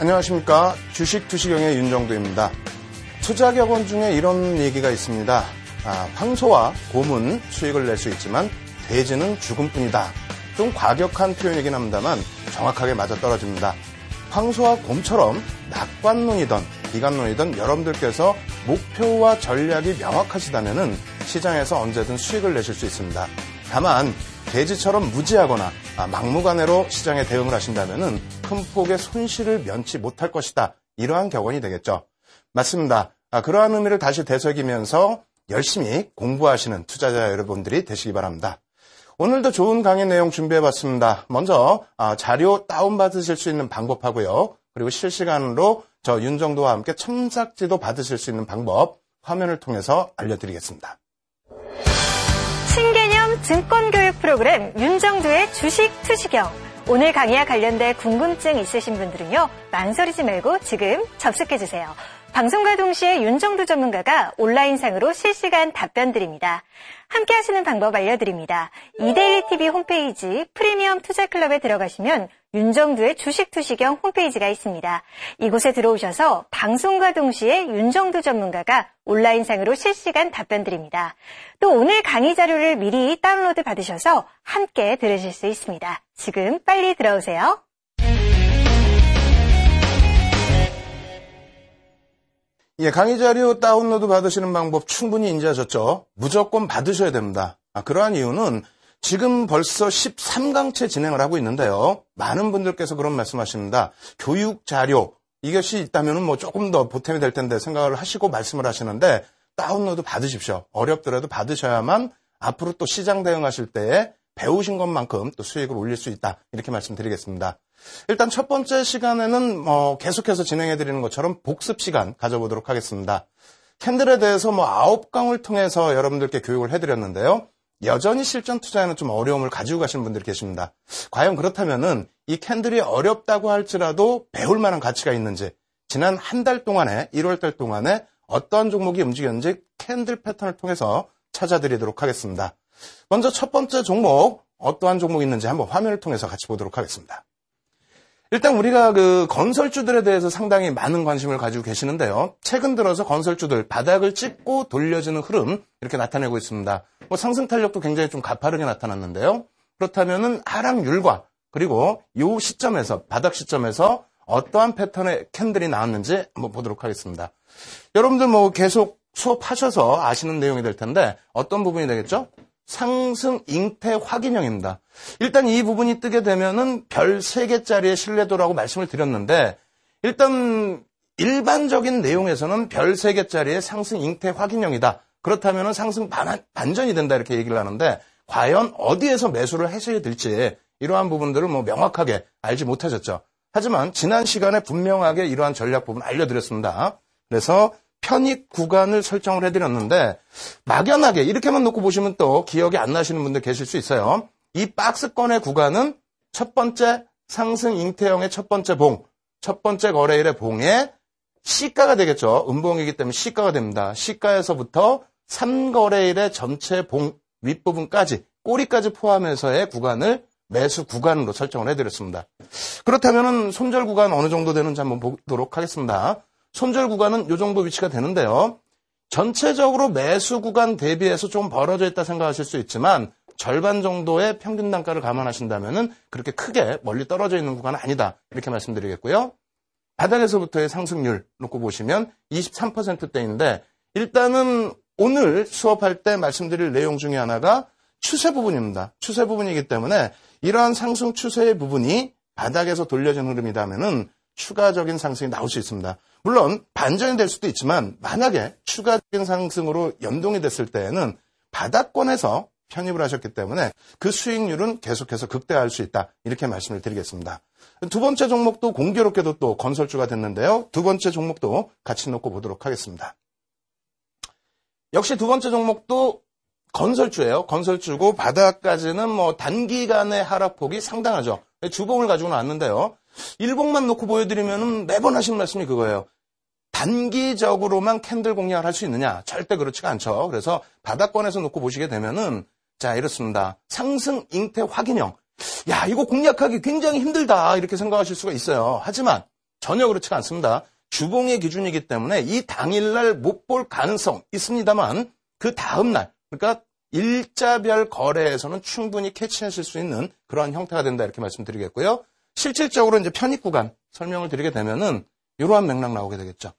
안녕하십니까. 주식 투시경의 윤정도입니다. 투자격언 중에 이런 얘기가 있습니다. 황소와 곰은 수익을 낼 수 있지만 돼지는 죽음뿐이다. 좀 과격한 표현이긴 합니다만 정확하게 맞아떨어집니다. 황소와 곰처럼 낙관론이든 비관론이든 여러분들께서 목표와 전략이 명확하시다면 시장에서 언제든 수익을 내실 수 있습니다. 다만 돼지처럼 무지하거나 막무가내로 시장에 대응을 하신다면 큰 폭의 손실을 면치 못할 것이다. 이러한 격언이 되겠죠. 맞습니다. 그러한 의미를 다시 되새기면서 열심히 공부하시는 투자자 여러분들이 되시기 바랍니다. 오늘도 좋은 강의 내용 준비해봤습니다. 먼저 자료 다운받으실 수 있는 방법하고요. 그리고 실시간으로 저 윤정도와 함께 첨삭지도 받으실 수 있는 방법 화면을 통해서 알려드리겠습니다. 신개념 증권교육 프로그램 윤정도의 주식 투시경. 오늘 강의와 관련된 궁금증 있으신 분들은요. 망설이지 말고 지금 접속해주세요. 방송과 동시에 윤정도 전문가가 온라인상으로 실시간 답변 드립니다. 함께 하시는 방법 알려드립니다. 이데일리TV 홈페이지 프리미엄 투자클럽에 들어가시면 윤정도의 주식 투시경 홈페이지가 있습니다. 이곳에 들어오셔서 방송과 동시에 윤정도 전문가가 온라인상으로 실시간 답변 드립니다. 또 오늘 강의 자료를 미리 다운로드 받으셔서 함께 들으실 수 있습니다. 지금 빨리 들어오세요. 강의 자료 다운로드 받으시는 방법 충분히 인지하셨죠? 무조건 받으셔야 됩니다. 그러한 이유는 지금 벌써 13강째 진행을 하고 있는데요. 많은 분들께서 그런 말씀하십니다. 교육 자료, 이것이 있다면 조금 더 보탬이 될 텐데 생각을 하시고 말씀을 하시는데 다운로드 받으십시오. 어렵더라도 받으셔야만 앞으로 또 시장 대응하실 때에 배우신 것만큼 또 수익을 올릴 수 있다. 이렇게 말씀드리겠습니다. 일단 첫 번째 시간에는 계속해서 진행해드리는 것처럼 복습 시간 가져보도록 하겠습니다. 캔들에 대해서 9강을 통해서 여러분들께 교육을 해드렸는데요. 여전히 실전 투자에는 좀 어려움을 가지고 가시는 분들이 계십니다. 과연 그렇다면은 이 캔들이 어렵다고 할지라도 배울 만한 가치가 있는지, 지난 한 달 동안에 1월달 동안에 어떠한 종목이 움직였는지 캔들 패턴을 통해서 찾아드리도록 하겠습니다. 먼저 첫 번째 종목, 어떠한 종목이 있는지 한번 화면을 통해서 같이 보도록 하겠습니다. 일단 우리가 건설주들에 대해서 상당히 많은 관심을 가지고 계시는데요. 최근 들어서 건설주들 바닥을 찍고 돌려지는 흐름 이렇게 나타내고 있습니다. 상승 탄력도 굉장히 좀 가파르게 나타났는데요. 그렇다면은 하락률과 그리고 이 시점에서 바닥 시점에서 어떠한 패턴의 캔들이 나왔는지 한번 보도록 하겠습니다. 여러분들 계속 수업하셔서 아시는 내용이 될 텐데 어떤 부분이 되겠죠? 상승 잉태 확인형입니다. 일단 이 부분이 뜨게 되면은 별 3개짜리의 신뢰도라고 말씀을 드렸는데 일단 일반적인 내용에서는 별 3개짜리의 상승 잉태 확인형이다. 그렇다면은 상승 반전이 된다 이렇게 얘기를 하는데 과연 어디에서 매수를 하셔야 될지 이러한 부분들을 명확하게 알지 못하셨죠. 하지만 지난 시간에 분명하게 이러한 전략 부분 알려드렸습니다. 그래서 편입 구간을 설정을 해드렸는데 막연하게 이렇게만 놓고 보시면 또 기억이 안 나시는 분들 계실 수 있어요. 이 박스권의 구간은 첫 번째 상승 잉태형의 첫 번째 봉, 첫 번째 거래일의 봉의 시가가 되겠죠. 음봉이기 때문에 시가가 됩니다. 시가에서부터 3거래일의 전체 봉 윗부분까지 꼬리까지 포함해서의 구간을 매수 구간으로 설정을 해드렸습니다. 그렇다면 손절 구간 어느 정도 되는지 한번 보도록 하겠습니다. 손절 구간은 이 정도 위치가 되는데요. 전체적으로 매수 구간 대비해서 좀 벌어져 있다 생각하실 수 있지만 절반 정도의 평균 단가를 감안하신다면 그렇게 크게 멀리 떨어져 있는 구간은 아니다. 이렇게 말씀드리겠고요. 바닥에서부터의 상승률 놓고 보시면 23%대인데 일단은 오늘 수업할 때 말씀드릴 내용 중에 하나가 추세 부분입니다. 추세 부분이기 때문에 이러한 상승 추세의 부분이 바닥에서 돌려진 흐름이라면은 추가적인 상승이 나올 수 있습니다. 물론 반전이 될 수도 있지만 만약에 추가적인 상승으로 연동이 됐을 때에는 바닥권에서 편입을 하셨기 때문에 그 수익률은 계속해서 극대화할 수 있다. 이렇게 말씀을 드리겠습니다. 두 번째 종목도 공교롭게도 또 건설주가 됐는데요. 두 번째 종목도 같이 놓고 보도록 하겠습니다. 역시 두 번째 종목도 건설주예요. 건설주고 바닥까지는 단기간의 하락폭이 상당하죠. 주봉을 가지고 나왔는데요. 일봉만 놓고 보여드리면 매번 하시는 말씀이 그거예요. 단기적으로만 캔들 공략을 할 수 있느냐? 절대 그렇지가 않죠. 그래서 바닥권에서 놓고 보시게 되면은 자 이렇습니다. 상승 잉태 확인형. 야 이거 공략하기 굉장히 힘들다 이렇게 생각하실 수가 있어요. 하지만 전혀 그렇지가 않습니다. 주봉의 기준이기 때문에 이 당일날 못 볼 가능성 있습니다만 그 다음날, 그러니까 일자별 거래에서는 충분히 캐치하실 수 있는 그러한 형태가 된다 이렇게 말씀드리겠고요. 실질적으로 이제 편입 구간 설명을 드리게 되면은 이러한 맥락 나오게 되겠죠.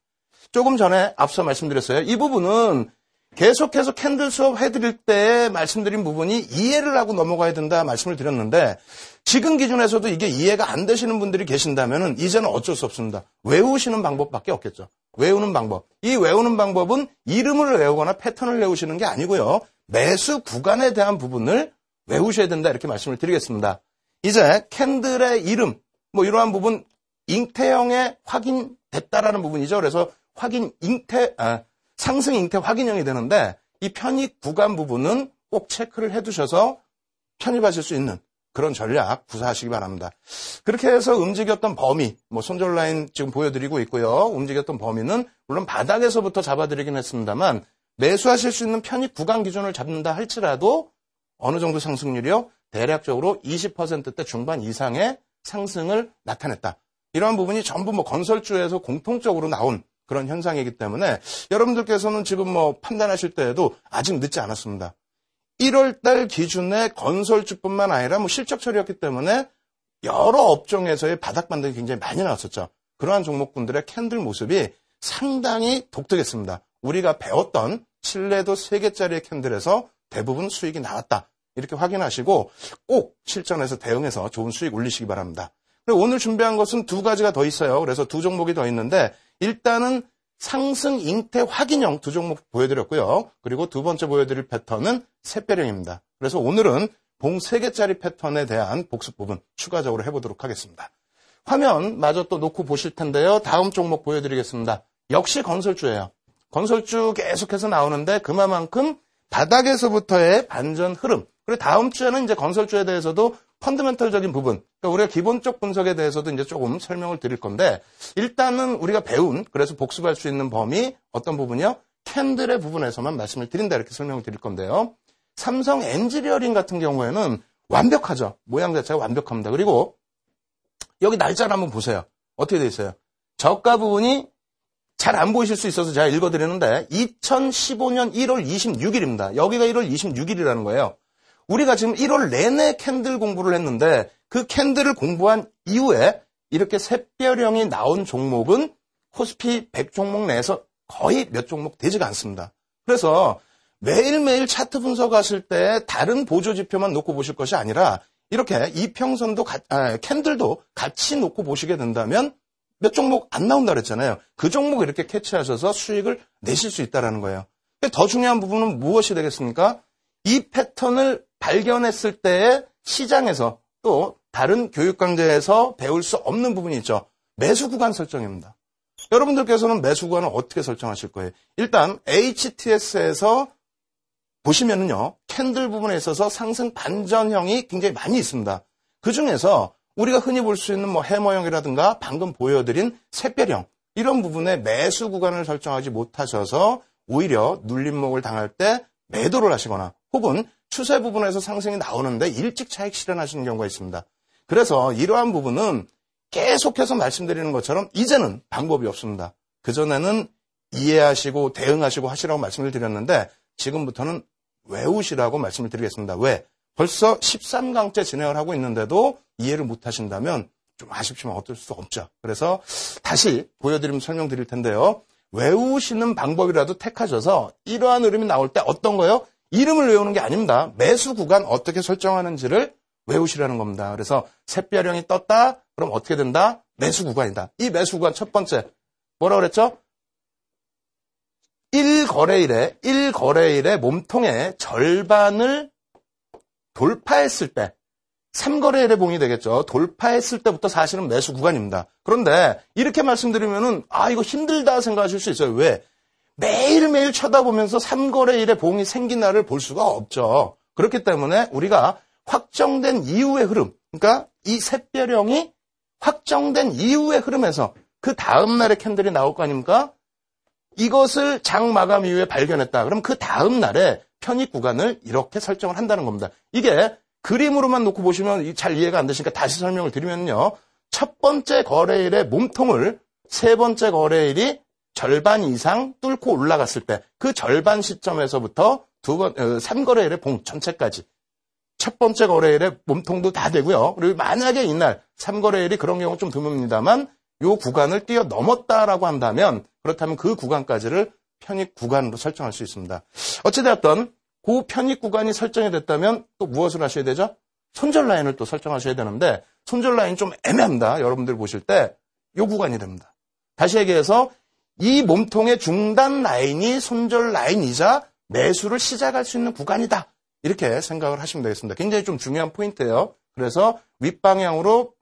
조금 전에 앞서 말씀드렸어요. 이 부분은 계속해서 캔들 수업 해드릴 때 말씀드린 부분이 이해를 하고 넘어가야 된다 말씀을 드렸는데 지금 기준에서도 이게 이해가 안 되시는 분들이 계신다면은 이제는 어쩔 수 없습니다. 외우시는 방법밖에 없겠죠. 외우는 방법. 이 외우는 방법은 이름을 외우거나 패턴을 외우시는 게 아니고요. 매수 구간에 대한 부분을 외우셔야 된다 이렇게 말씀을 드리겠습니다. 이제 캔들의 이름 뭐 이러한 부분 잉태형에 확인됐다라는 부분이죠. 그래서 상승 잉태 확인형이 되는데 이 편입 구간 부분은 꼭 체크를 해두셔서 편입하실 수 있는 그런 전략 구사하시기 바랍니다. 그렇게 해서 움직였던 범위, 뭐 손절 라인 지금 보여드리고 있고요. 움직였던 범위는 물론 바닥에서부터 잡아드리긴 했습니다만 매수하실 수 있는 편입 구간 기준을 잡는다 할지라도 어느 정도 상승률이요? 대략적으로 20%대 중반 이상의 상승을 나타냈다. 이러한 부분이 전부 뭐 건설주에서 공통적으로 나온 그런 현상이기 때문에 여러분들께서는 지금 뭐 판단하실 때에도 아직 늦지 않았습니다. 1월달 기준의 건설주뿐만 아니라 뭐 실적 처리였기 때문에 여러 업종에서의 바닥 반등이 굉장히 많이 나왔었죠. 그러한 종목군들의 캔들 모습이 상당히 독특했습니다. 우리가 배웠던 신뢰도 3개짜리의 캔들에서 대부분 수익이 나왔다. 이렇게 확인하시고 꼭 실전에서 대응해서 좋은 수익 올리시기 바랍니다. 그리고 오늘 준비한 것은 2가지가 더 있어요. 그래서 2 종목이 더 있는데 일단은 상승 잉태 확인형 2 종목 보여드렸고요. 그리고 두 번째 보여드릴 패턴은 샛별형입니다. 그래서 오늘은 봉 3개짜리 패턴에 대한 복습 부분 추가적으로 해보도록 하겠습니다. 화면 마저 또 놓고 보실 텐데요. 다음 종목 보여드리겠습니다. 역시 건설주예요. 건설주 계속해서 나오는데 그만큼 바닥에서부터의 반전 흐름. 그리고 다음 주에는 이제 건설주에 대해서도 펀더멘털적인 부분, 그러니까 우리가 기본적 분석에 대해서도 이제 조금 설명을 드릴 건데 일단은 우리가 배운 그래서 복습할 수 있는 범위 어떤 부분이요? 캔들의 부분에서만 말씀을 드린다 이렇게 설명을 드릴 건데요. 삼성 엔지니어링 같은 경우에는 완벽하죠. 모양 자체가 완벽합니다. 그리고 여기 날짜를 한번 보세요. 어떻게 돼 있어요? 저가 부분이 잘 안 보이실 수 있어서 제가 읽어드리는데 2015년 1월 26일입니다. 여기가 1월 26일이라는 거예요. 우리가 지금 1월 내내 캔들 공부를 했는데 그 캔들을 공부한 이후에 이렇게 샛별형이 나온 종목은 코스피 100종목 내에서 거의 몇 종목 되지가 않습니다. 그래서 매일매일 차트 분석하실 때 다른 보조 지표만 놓고 보실 것이 아니라 이렇게 이평선도 캔들도 같이 놓고 보시게 된다면 몇 종목 안 나온다 그랬잖아요. 그 종목 이렇게 캐치하셔서 수익을 내실 수 있다는 거예요. 더 중요한 부분은 무엇이 되겠습니까? 이 패턴을 발견했을 때에 시장에서 또 다른 교육 강좌에서 배울 수 없는 부분이 있죠. 매수 구간 설정입니다. 여러분들께서는 매수 구간을 어떻게 설정하실 거예요? 일단 HTS에서 보시면은요. 캔들 부분에 있어서 상승 반전형이 굉장히 많이 있습니다. 그중에서 우리가 흔히 볼 수 있는 뭐 해머형이라든가 방금 보여드린 샛별형 이런 부분에 매수 구간을 설정하지 못하셔서 오히려 눌림목을 당할 때 매도를 하시거나 혹은 추세 부분에서 상승이 나오는데 일찍 차익 실현하시는 경우가 있습니다. 그래서 이러한 부분은 계속해서 말씀드리는 것처럼 이제는 방법이 없습니다. 그전에는 이해하시고 대응하시고 하시라고 말씀을 드렸는데 지금부터는 외우시라고 말씀을 드리겠습니다. 왜? 벌써 13강째 진행을 하고 있는데도 이해를 못하신다면 좀 아쉽지만 어쩔 수 없죠. 그래서 다시 보여드리면 설명드릴 텐데요. 외우시는 방법이라도 택하셔서 이러한 흐름이 나올 때 어떤 거요? 이름을 외우는 게 아닙니다. 매수 구간 어떻게 설정하는지를 외우시라는 겁니다. 그래서 샛별형이 떴다? 그럼 어떻게 된다? 매수 구간이다. 이 매수 구간 첫 번째 뭐라고 그랬죠? 1거래일에 몸통의 절반을 돌파했을 때 3거래일의 봉이 되겠죠. 돌파했을 때부터 사실은 매수 구간입니다. 그런데 이렇게 말씀드리면은 이거 힘들다 생각하실 수 있어요. 왜? 매일매일 쳐다보면서 3거래일의 봉이 생긴 날을 볼 수가 없죠. 그렇기 때문에 우리가 확정된 이후의 흐름, 그러니까 이 샛별형이 확정된 이후의 흐름에서 그 다음 날의 캔들이 나올 거 아닙니까? 이것을 장 마감 이후에 발견했다. 그럼 그 다음 날에 편입 구간을 이렇게 설정을 한다는 겁니다. 이게 그림으로만 놓고 보시면 잘 이해가 안 되시니까 다시 설명을 드리면요. 첫 번째 거래일의 몸통을 세 번째 거래일이 절반 이상 뚫고 올라갔을 때 그 절반 시점에서부터 3거래일의 봉 전체까지 첫 번째 거래일의 몸통도 다 되고요. 그리고 만약에 이날 3거래일이 그런 경우 좀 드뭅니다만 요 구간을 뛰어넘었다라고 한다면 그렇다면 그 구간까지를 편입 구간으로 설정할 수 있습니다. 어찌되었든 그 편입 구간이 설정이 됐다면 또 무엇을 하셔야 되죠? 손절 라인을 또 설정하셔야 되는데 손절 라인 좀 애매합니다. 여러분들 보실 때 요 구간이 됩니다. 다시 얘기해서 이 몸통의 중단 라인이 손절 라인이자 매수를 시작할 수 있는 구간이다. 이렇게 생각을 하시면 되겠습니다. 굉장히 좀 중요한 포인트예요. 그래서 윗방향으로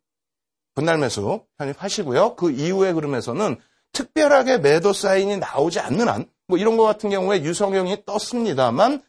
분할 매수 편입하시고요. 그 이후의 흐름에서는 특별하게 매도 사인이 나오지 않는 한, 뭐 이런 것 같은 경우에 유성형이 떴습니다만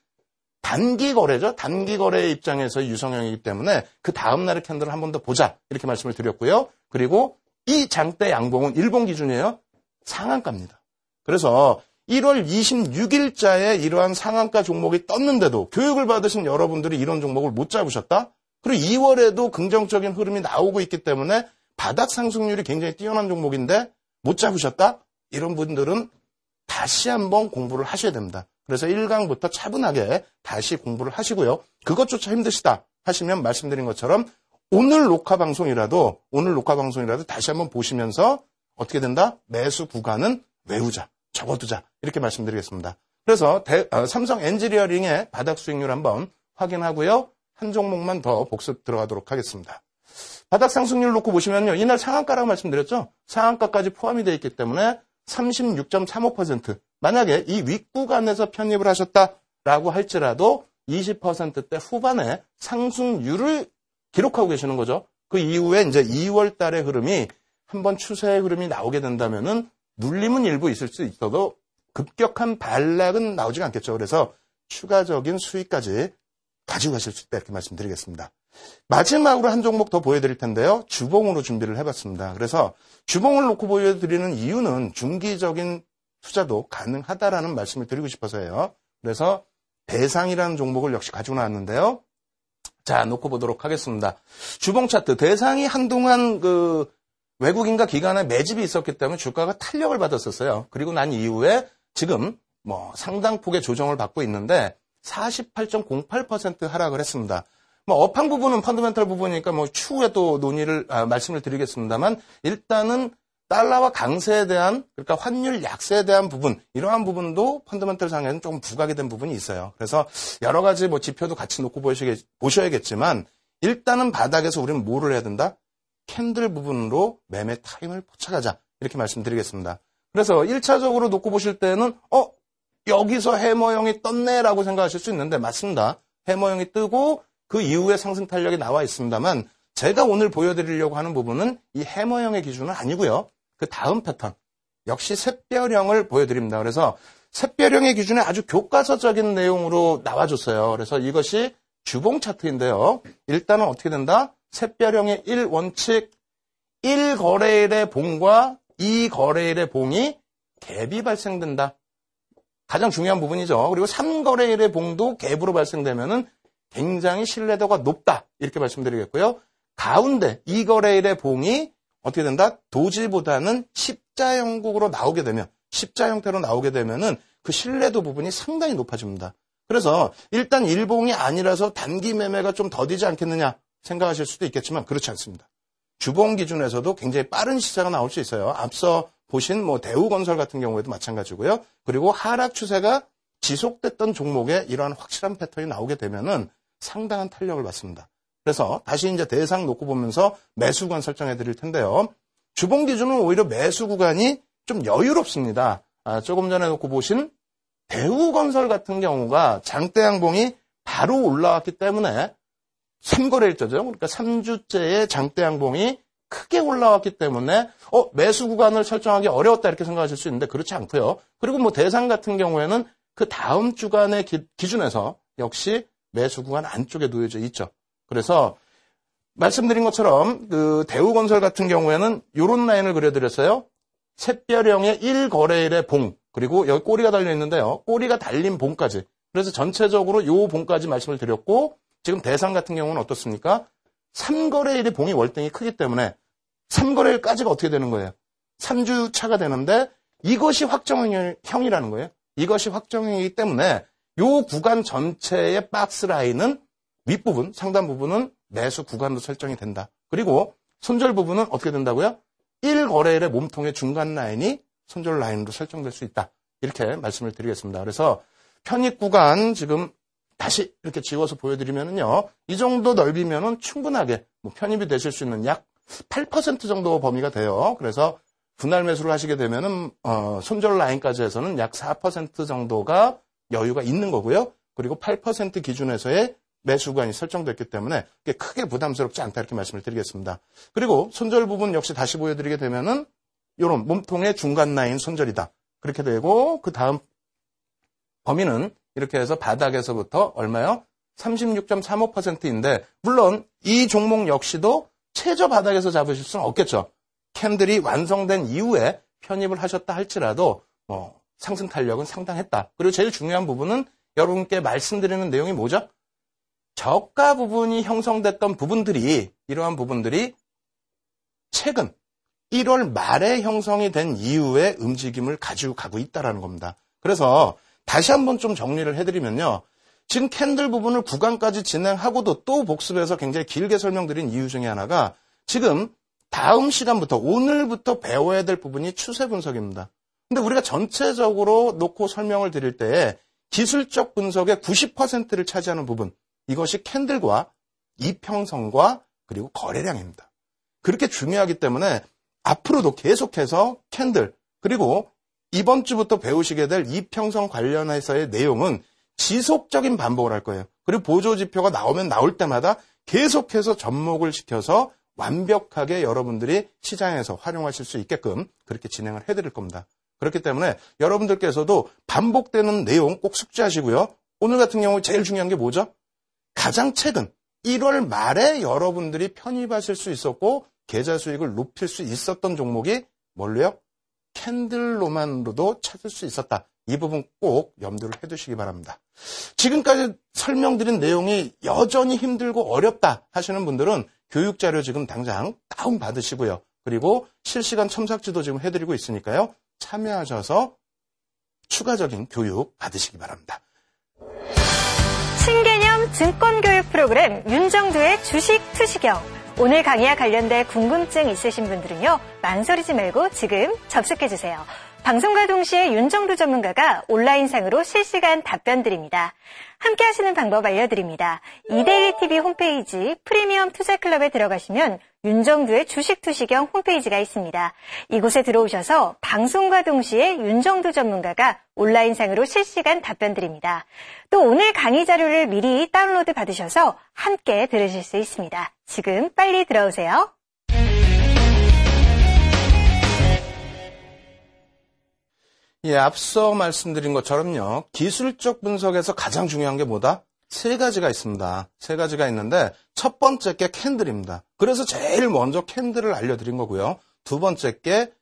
단기 거래죠. 단기 거래의 입장에서 유성형이기 때문에 그 다음날의 캔들을 한 번 더 보자. 이렇게 말씀을 드렸고요. 그리고 이 장대 양봉은 일본 기준이에요. 상한가입니다. 그래서 1월 26일자에 이러한 상한가 종목이 떴는데도 교육을 받으신 여러분들이 이런 종목을 못 잡으셨다? 그리고 2월에도 긍정적인 흐름이 나오고 있기 때문에 바닥 상승률이 굉장히 뛰어난 종목인데 못 잡으셨다? 이런 분들은 다시 한번 공부를 하셔야 됩니다. 그래서 1강부터 차분하게 다시 공부를 하시고요. 그것조차 힘드시다 하시면 말씀드린 것처럼 오늘 녹화 방송이라도 다시 한번 보시면서 어떻게 된다? 매수 구간은 외우자, 적어두자 이렇게 말씀드리겠습니다. 그래서 삼성 엔지니어링의 바닥 수익률 한번 확인하고요. 한 종목만 더 복습 들어가도록 하겠습니다. 바닥 상승률 놓고 보시면요. 이날 상한가라고 말씀드렸죠. 상한가까지 포함이 되어 있기 때문에 36.35%. 만약에 이 윗구간에서 편입을 하셨다라고 할지라도 20%대 후반에 상승률을 기록하고 계시는 거죠. 그 이후에 이제 2월 달의 흐름이 한번 추세의 흐름이 나오게 된다면은 눌림은 일부 있을 수 있어도 급격한 반락은 나오지가 않겠죠. 그래서 추가적인 수익까지 가지고 가실 수 있다 이렇게 말씀드리겠습니다. 마지막으로 한 종목 더 보여드릴 텐데요. 주봉으로 준비를 해봤습니다. 그래서 주봉을 놓고 보여드리는 이유는 중기적인 투자도 가능하다라는 말씀을 드리고 싶어서요. 그래서 대상이라는 종목을 역시 가지고 나왔는데요. 자, 놓고 보도록 하겠습니다. 주봉 차트. 대상이 한동안 외국인과 기관의 매집이 있었기 때문에 주가가 탄력을 받았었어요. 그리고 난 이후에 지금 상당폭의 조정을 받고 있는데 48.08% 하락을 했습니다. 업황 부분은 펀더멘털 부분이니까 추후에 또 말씀을 드리겠습니다만 일단은 달러와 강세에 대한 그러니까 환율 약세에 대한 부분 이러한 부분도 펀더멘털 상에는 조금 부각이 된 부분이 있어요. 그래서 여러 가지 지표도 같이 놓고 보셔야겠지만 일단은 바닥에서 우리는 뭐를 해야 된다? 캔들 부분으로 매매 타임을 포착하자 이렇게 말씀드리겠습니다. 그래서 1차적으로 놓고 보실 때는 여기서 해머형이 떴네라고 생각하실 수 있는데 맞습니다. 해머형이 뜨고 그 이후에 상승 탄력이 나와 있습니다만 제가 오늘 보여드리려고 하는 부분은 이 해머형의 기준은 아니고요. 그 다음 패턴 역시 샛별형을 보여드립니다. 그래서 샛별형의 기준에 아주 교과서적인 내용으로 나와줬어요. 그래서 이것이 주봉 차트인데요. 일단은 어떻게 된다? 샛별형의 1원칙 1거래일의 봉과 2거래일의 봉이 갭이 발생된다. 가장 중요한 부분이죠. 그리고 3거래일의 봉도 갭으로 발생되면은 굉장히 신뢰도가 높다. 이렇게 말씀드리겠고요. 가운데 2거래일의 봉이 어떻게 된다? 도지보다는 십자 형국으로 나오게 되면, 십자 형태로 나오게 되면은 그 신뢰도 부분이 상당히 높아집니다. 그래서 일단 일봉이 아니라서 단기 매매가 좀 더디지 않겠느냐 생각하실 수도 있겠지만 그렇지 않습니다. 주봉 기준에서도 굉장히 빠른 시세가 나올 수 있어요. 앞서 보신 대우건설 같은 경우에도 마찬가지고요. 그리고 하락 추세가 지속됐던 종목에 이러한 확실한 패턴이 나오게 되면은 상당한 탄력을 받습니다. 그래서 다시 이제 대상 놓고 보면서 매수 구간 설정해 드릴 텐데요. 주봉 기준은 오히려 매수 구간이 좀 여유롭습니다. 조금 전에 놓고 보신 대우건설 같은 경우가 장대 양봉이 바로 올라왔기 때문에 3거래일자죠. 그러니까 3주째의 장대 양봉이 크게 올라왔기 때문에 매수 구간을 설정하기 어려웠다 이렇게 생각하실 수 있는데 그렇지 않고요. 그리고 대상 같은 경우에는 그 다음 주간의 기준에서 역시 매수 구간 안쪽에 놓여져 있죠. 그래서 말씀드린 것처럼 그 대우건설 같은 경우에는 이런 라인을 그려드렸어요. 샛별형의 1거래일의 봉 그리고 여기 꼬리가 달려 있는데요. 꼬리가 달린 봉까지. 그래서 전체적으로 요 봉까지 말씀을 드렸고 지금 대상 같은 경우는 어떻습니까? 3거래일의 봉이 월등히 크기 때문에 3거래일까지가 어떻게 되는 거예요? 3주차가 되는데 이것이 확정형이라는 거예요. 이것이 확정형이기 때문에 요 구간 전체의 박스 라인은 윗부분, 상단 부분은 매수 구간으로 설정이 된다. 그리고 손절 부분은 어떻게 된다고요? 1거래일의 몸통의 중간 라인이 손절 라인으로 설정될 수 있다. 이렇게 말씀을 드리겠습니다. 그래서 편입 구간 지금 다시 이렇게 지워서 보여드리면은요, 이 정도 넓이면은 충분하게 편입이 되실 수 있는 약 8% 정도 범위가 돼요. 그래서 분할 매수를 하시게 되면은 손절 라인까지 해서는 약 4% 정도가 여유가 있는 거고요. 그리고 8% 기준에서의 매수 구간이 설정됐기 때문에 크게 부담스럽지 않다 이렇게 말씀을 드리겠습니다. 그리고 손절 부분 역시 다시 보여드리게 되면은 이런 몸통의 중간 라인 손절이다. 그렇게 되고 그 다음 범위는 이렇게 해서 바닥에서부터 얼마요? 36.35%인데 물론 이 종목 역시도 최저 바닥에서 잡으실 수는 없겠죠. 캔들이 완성된 이후에 편입을 하셨다 할지라도 상승 탄력은 상당했다. 그리고 제일 중요한 부분은 여러분께 말씀드리는 내용이 뭐죠? 저가 부분이 형성됐던 부분들이 이러한 부분들이 최근 1월 말에 형성이 된 이후에 움직임을 가지고 가고 있다는 겁니다. 그래서 다시 한번 좀 정리를 해드리면요. 지금 캔들 부분을 구간까지 진행하고도 또 복습해서 굉장히 길게 설명드린 이유 중에 하나가 지금 다음 시간부터 오늘부터 배워야 될 부분이 추세 분석입니다. 근데 우리가 전체적으로 놓고 설명을 드릴 때에 기술적 분석의 90%를 차지하는 부분, 이것이 캔들과 이평선과 그리고 거래량입니다. 그렇게 중요하기 때문에 앞으로도 계속해서 캔들 그리고 이번 주부터 배우시게 될 이평선 관련해서의 내용은 지속적인 반복을 할 거예요. 그리고 보조지표가 나오면 나올 때마다 계속해서 접목을 시켜서 완벽하게 여러분들이 시장에서 활용하실 수 있게끔 그렇게 진행을 해드릴 겁니다. 그렇기 때문에 여러분들께서도 반복되는 내용 꼭 숙지하시고요. 오늘 같은 경우 제일 중요한 게 뭐죠? 가장 최근 1월 말에 여러분들이 편입하실 수 있었고 계좌 수익을 높일 수 있었던 종목이 뭘로요? 캔들로만으로도 찾을 수 있었다. 이 부분 꼭 염두를 해두시기 바랍니다. 지금까지 설명드린 내용이 여전히 힘들고 어렵다 하시는 분들은 교육자료 지금 당장 다운받으시고요. 그리고 실시간 첨삭지도 지금 해드리고 있으니까요. 참여하셔서 추가적인 교육 받으시기 바랍니다. 신개념 증권교육 프로그램 윤정두의 주식 투시경. 오늘 강의와 관련된 궁금증 있으신 분들은요. 망설이지 말고 지금 접속해주세요. 방송과 동시에 윤정두 전문가가 온라인상으로 실시간 답변 드립니다. 함께 하시는 방법 알려드립니다. 이데일리TV 홈페이지 프리미엄 투자클럽에 들어가시면 윤정두의 주식 투시경 홈페이지가 있습니다. 이곳에 들어오셔서 방송과 동시에 윤정두 전문가가 온라인상으로 실시간 답변 드립니다. 또 오늘 강의 자료를 미리 다운로드 받으셔서 함께 들으실 수 있습니다. 지금 빨리 들어오세요. 예, 앞서 말씀드린 것처럼요. 기술적 분석에서 가장 중요한 게 뭐다? 세 가지가 있습니다. 세 가지가 있는데 첫 번째 게 캔들입니다. 그래서 제일 먼저 캔들을 알려드린 거고요. 두 번째 게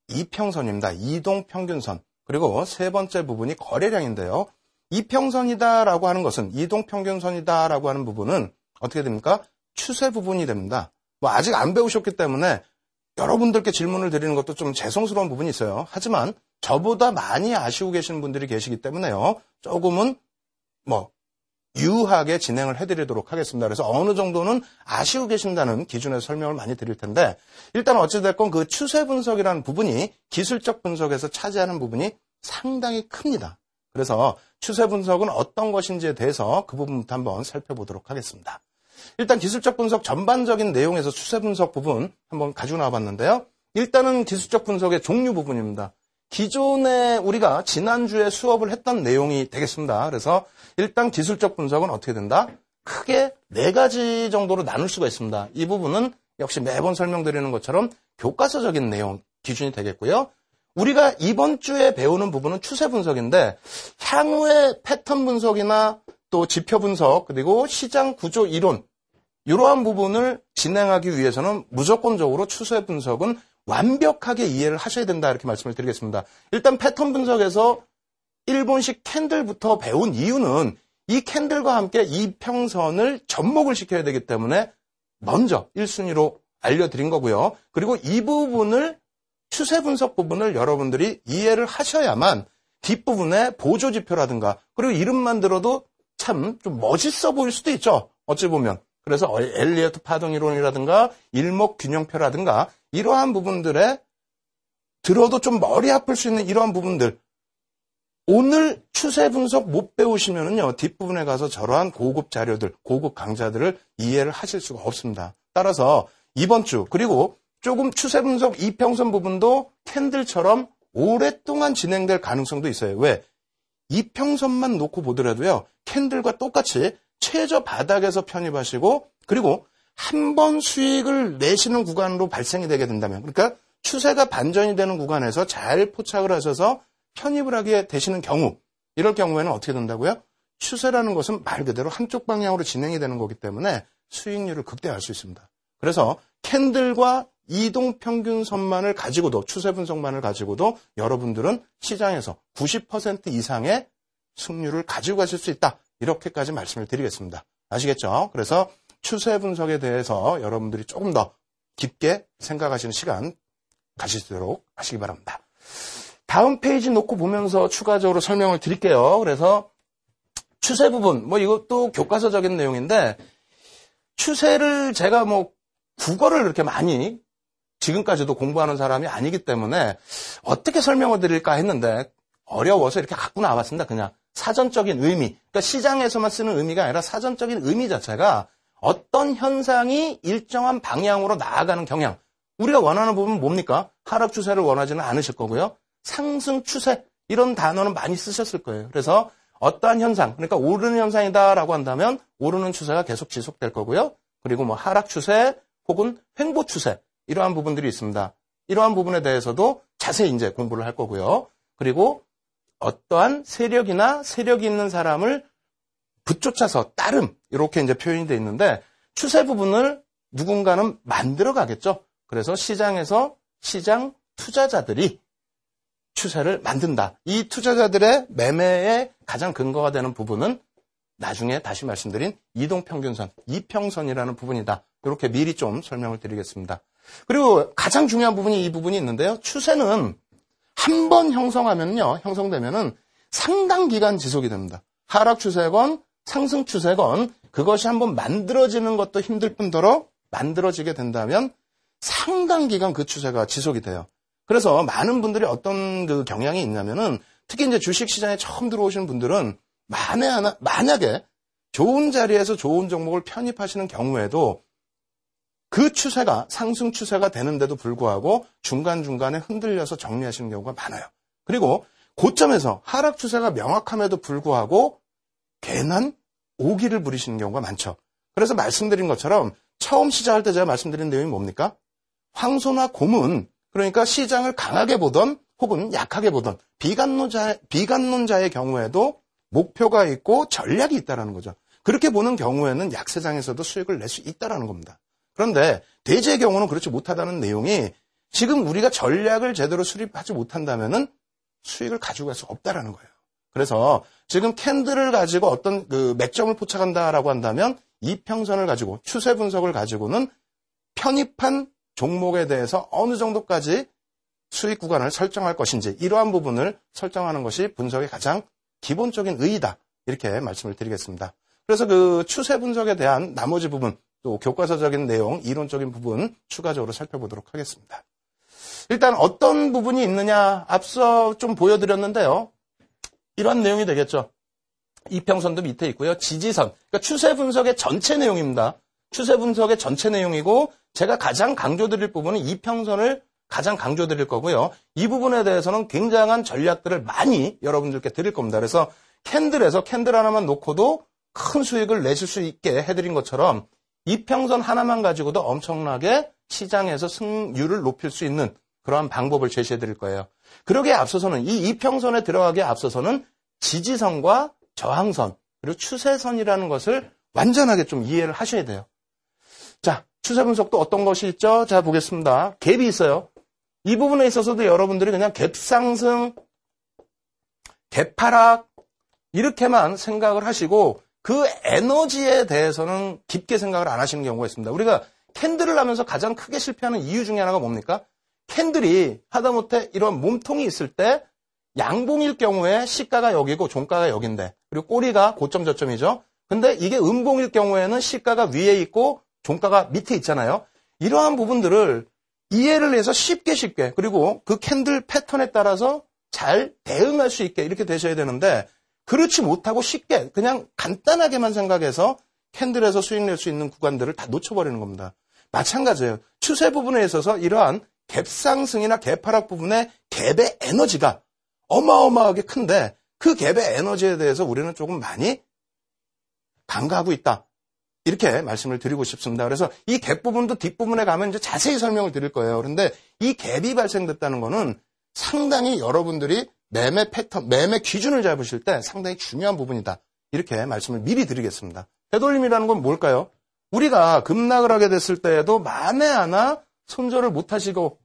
이평선입니다. 이동평균선. 그리고 세 번째 부분이 거래량인데요. 이평선이다라고 하는 것은 이동평균선이다라고 하는 부분은 어떻게 됩니까? 추세 부분이 됩니다. 아직 안 배우셨기 때문에 여러분들께 질문을 드리는 것도 좀 죄송스러운 부분이 있어요. 하지만 저보다 많이 아시고 계시는 분들이 계시기 때문에요. 조금은 유하게 진행을 해드리도록 하겠습니다. 그래서 어느 정도는 아시고 계신다는 기준에서 설명을 많이 드릴 텐데 일단 어찌됐건 그 추세 분석이라는 부분이 기술적 분석에서 차지하는 부분이 상당히 큽니다. 그래서 추세 분석은 어떤 것인지에 대해서 그 부분부터 한번 살펴보도록 하겠습니다. 일단 기술적 분석 전반적인 내용에서 추세 분석 부분 한번 가지고 나와봤는데요. 일단은 기술적 분석의 종류 부분입니다. 기존에 우리가 지난주에 수업을 했던 내용이 되겠습니다. 그래서 일단 기술적 분석은 어떻게 된다? 크게 4가지 정도로 나눌 수가 있습니다. 이 부분은 역시 매번 설명드리는 것처럼 교과서적인 내용 기준이 되겠고요. 우리가 이번 주에 배우는 부분은 추세 분석인데 향후의 패턴 분석이나 또 지표 분석 그리고 시장 구조 이론 이러한 부분을 진행하기 위해서는 무조건적으로 추세 분석은 완벽하게 이해를 하셔야 된다 이렇게 말씀을 드리겠습니다. 일단 패턴 분석에서 일본식 캔들부터 배운 이유는 이 캔들과 함께 이평선을 접목을 시켜야 되기 때문에 먼저 1순위로 알려드린 거고요. 그리고 이 부분을 추세 분석 부분을 여러분들이 이해를 하셔야만 뒷부분에 보조지표라든가 그리고 이름만 들어도 참 좀 멋있어 보일 수도 있죠. 어찌 보면. 그래서 엘리어트 파동 이론이라든가 일목균형표라든가 이러한 부분들에 들어도 좀 머리 아플 수 있는 이러한 부분들 오늘 추세 분석 못 배우시면은요 뒷부분에 가서 저러한 고급 자료들, 고급 강좌들을 이해를 하실 수가 없습니다. 따라서 이번 주 그리고 조금 추세 분석 이평선 부분도 캔들처럼 오랫동안 진행될 가능성도 있어요. 왜? 이평선만 놓고 보더라도요 캔들과 똑같이 최저 바닥에서 편입하시고 그리고 한 번 수익을 내시는 구간으로 발생이 되게 된다면 그러니까 추세가 반전이 되는 구간에서 잘 포착을 하셔서 편입을 하게 되시는 경우 이럴 경우에는 어떻게 된다고요? 추세라는 것은 말 그대로 한쪽 방향으로 진행이 되는 거기 때문에 수익률을 극대화할 수 있습니다. 그래서 캔들과 이동평균선만을 가지고도 추세 분석만을 가지고도 여러분들은 시장에서 90% 이상의 승률을 가지고 가실 수 있다. 이렇게까지 말씀을 드리겠습니다. 아시겠죠? 그래서 추세 분석에 대해서 여러분들이 조금 더 깊게 생각하시는 시간 가지도록 하시기 바랍니다. 다음 페이지 놓고 보면서 추가적으로 설명을 드릴게요. 그래서 추세 부분, 이것도 교과서적인 내용인데 추세를 제가 국어를 그렇게 많이 지금까지도 공부하는 사람이 아니기 때문에 어떻게 설명을 드릴까 했는데 어려워서 이렇게 갖고 나왔습니다. 그냥 사전적인 의미. 그러니까 시장에서만 쓰는 의미가 아니라 사전적인 의미 자체가 어떤 현상이 일정한 방향으로 나아가는 경향. 우리가 원하는 부분은 뭡니까? 하락 추세를 원하지는 않으실 거고요. 상승 추세 이런 단어는 많이 쓰셨을 거예요. 그래서 어떠한 현상, 그러니까 오르는 현상이다라고 한다면 오르는 추세가 계속 지속될 거고요. 그리고 하락 추세 혹은 횡보 추세 이러한 부분들이 있습니다. 이러한 부분에 대해서도 자세히 이제 공부를 할 거고요. 그리고 어떠한 세력이나 세력이 있는 사람을 붙쫓아서 따름 이렇게 이제 표현이 되어 있는데 추세 부분을 누군가는 만들어 가겠죠. 그래서 시장에서 시장 투자자들이 추세를 만든다. 이 투자자들의 매매의 가장 근거가 되는 부분은 나중에 다시 말씀드린 이동평균선, 이평선이라는 부분이다. 이렇게 미리 좀 설명을 드리겠습니다. 그리고 가장 중요한 부분이 이 부분이 있는데요. 추세는 한 번 형성되면은 상당 기간 지속이 됩니다. 하락 추세건 상승 추세건 그것이 한번 만들어지는 것도 힘들 뿐더러 만들어지게 된다면 상당 기간 그 추세가 지속이 돼요. 그래서 많은 분들이 어떤 그 경향이 있냐면은 특히 이제 주식시장에 처음 들어오시는 분들은 만약에 좋은 자리에서 좋은 종목을 편입하시는 경우에도 그 추세가 상승 추세가 되는데도 불구하고 중간중간에 흔들려서 정리하시는 경우가 많아요. 그리고 고점에서 하락 추세가 명확함에도 불구하고 괜한 오기를 부리시는 경우가 많죠. 그래서 말씀드린 것처럼 처음 시작할 때 제가 말씀드린 내용이 뭡니까? 황소나 곰은 그러니까 시장을 강하게 보던 혹은 약하게 보던 비관론자의 경우에도 목표가 있고 전략이 있다는 거죠. 그렇게 보는 경우에는 약세장에서도 수익을 낼 수 있다는 겁니다. 그런데 대제의 경우는 그렇지 못하다는 내용이 지금 우리가 전략을 제대로 수립하지 못한다면은 수익을 가지고 갈 수 없다는 거예요. 그래서 지금 캔들을 가지고 어떤 그 맥점을 포착한다라고 한다면 이평선을 가지고 추세 분석을 가지고는 편입한 종목에 대해서 어느 정도까지 수익 구간을 설정할 것인지 이러한 부분을 설정하는 것이 분석의 가장 기본적인 의의다. 이렇게 말씀을 드리겠습니다. 그래서 그 추세 분석에 대한 나머지 부분 또 교과서적인 내용, 이론적인 부분 추가적으로 살펴보도록 하겠습니다. 일단 어떤 부분이 있느냐 앞서 좀 보여드렸는데요. 이런 내용이 되겠죠. 이평선도 밑에 있고요. 지지선, 그러니까 추세 분석의 전체 내용입니다. 추세 분석의 전체 내용이고 제가 가장 강조드릴 부분은 이평선을 가장 강조드릴 거고요. 이 부분에 대해서는 굉장한 전략들을 많이 여러분들께 드릴 겁니다. 그래서 캔들에서 캔들 하나만 놓고도 큰 수익을 내실 수 있게 해드린 것처럼 이평선 하나만 가지고도 엄청나게 시장에서 승률을 높일 수 있는 그러한 방법을 제시해 드릴 거예요. 그러기에 앞서서는 이 이평선에 들어가기에 앞서서는 지지선과 저항선 그리고 추세선이라는 것을 완전하게 좀 이해를 하셔야 돼요. 자, 추세 분석도 어떤 것이 있죠? 자, 보겠습니다. 갭이 있어요. 이 부분에 있어서도 여러분들이 그냥 갭상승, 갭하락 이렇게만 생각을 하시고 그 에너지에 대해서는 깊게 생각을 안 하시는 경우가 있습니다. 우리가 캔들을 하면서 가장 크게 실패하는 이유 중에 하나가 뭡니까? 캔들이 하다못해 이런 몸통이 있을 때 양봉일 경우에 시가가 여기고 종가가 여긴데, 그리고 꼬리가 고점 저점이죠. 근데 이게 음봉일 경우에는 시가가 위에 있고 종가가 밑에 있잖아요. 이러한 부분들을 이해를 해서 쉽게 그리고 그 캔들 패턴에 따라서 잘 대응할 수 있게 이렇게 되셔야 되는데, 그렇지 못하고 쉽게 그냥 간단하게만 생각해서 캔들에서 수익 낼 수 있는 구간들을 다 놓쳐버리는 겁니다. 마찬가지예요. 추세 부분에 있어서 이러한 갭 상승이나 갭 하락 부분의 갭의 에너지가 어마어마하게 큰데, 그 갭의 에너지에 대해서 우리는 조금 많이 간과하고 있다, 이렇게 말씀을 드리고 싶습니다. 그래서 이 갭 부분도 뒷부분에 가면 이제 자세히 설명을 드릴 거예요. 그런데 이 갭이 발생됐다는 거는 상당히 여러분들이 매매 패턴, 매매 기준을 잡으실 때 상당히 중요한 부분이다, 이렇게 말씀을 미리 드리겠습니다. 되돌림이라는 건 뭘까요? 우리가 급락을 하게 됐을 때에도 만에 하나 손절을 못 하시고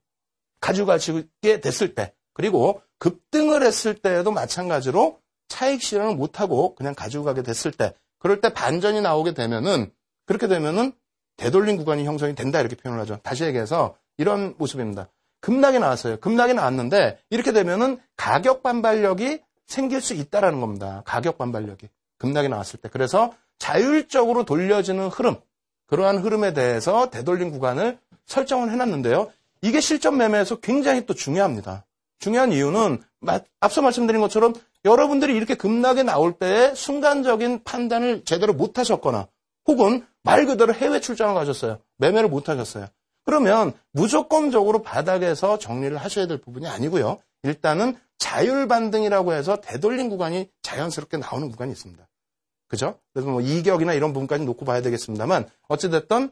가져가시게 됐을 때, 그리고 급등을 했을 때에도 마찬가지로 차익 실현을 못하고 그냥 가지고 가게 됐을 때, 그럴 때 반전이 나오게 되면은, 그렇게 되면은 되돌림 구간이 형성이 된다, 이렇게 표현을 하죠. 다시 얘기해서 이런 모습입니다. 급락이 나왔어요. 급락이 나왔는데 이렇게 되면은 가격 반발력이 생길 수 있다라는 겁니다. 가격 반발력이 급락이 나왔을 때. 그래서 자율적으로 돌려지는 흐름, 그러한 흐름에 대해서 되돌림 구간을 설정을 해놨는데요. 이게 실전 매매에서 굉장히 또 중요합니다. 중요한 이유는 앞서 말씀드린 것처럼 여러분들이 이렇게 급락이 나올 때에 순간적인 판단을 제대로 못 하셨거나, 혹은 말 그대로 해외 출장을 가셨어요. 매매를 못 하셨어요. 그러면 무조건적으로 바닥에서 정리를 하셔야 될 부분이 아니고요. 일단은 자율반등이라고 해서 되돌림 구간이 자연스럽게 나오는 구간이 있습니다. 그죠? 그래서 뭐 이격이나 이런 부분까지 놓고 봐야 되겠습니다만, 어찌됐든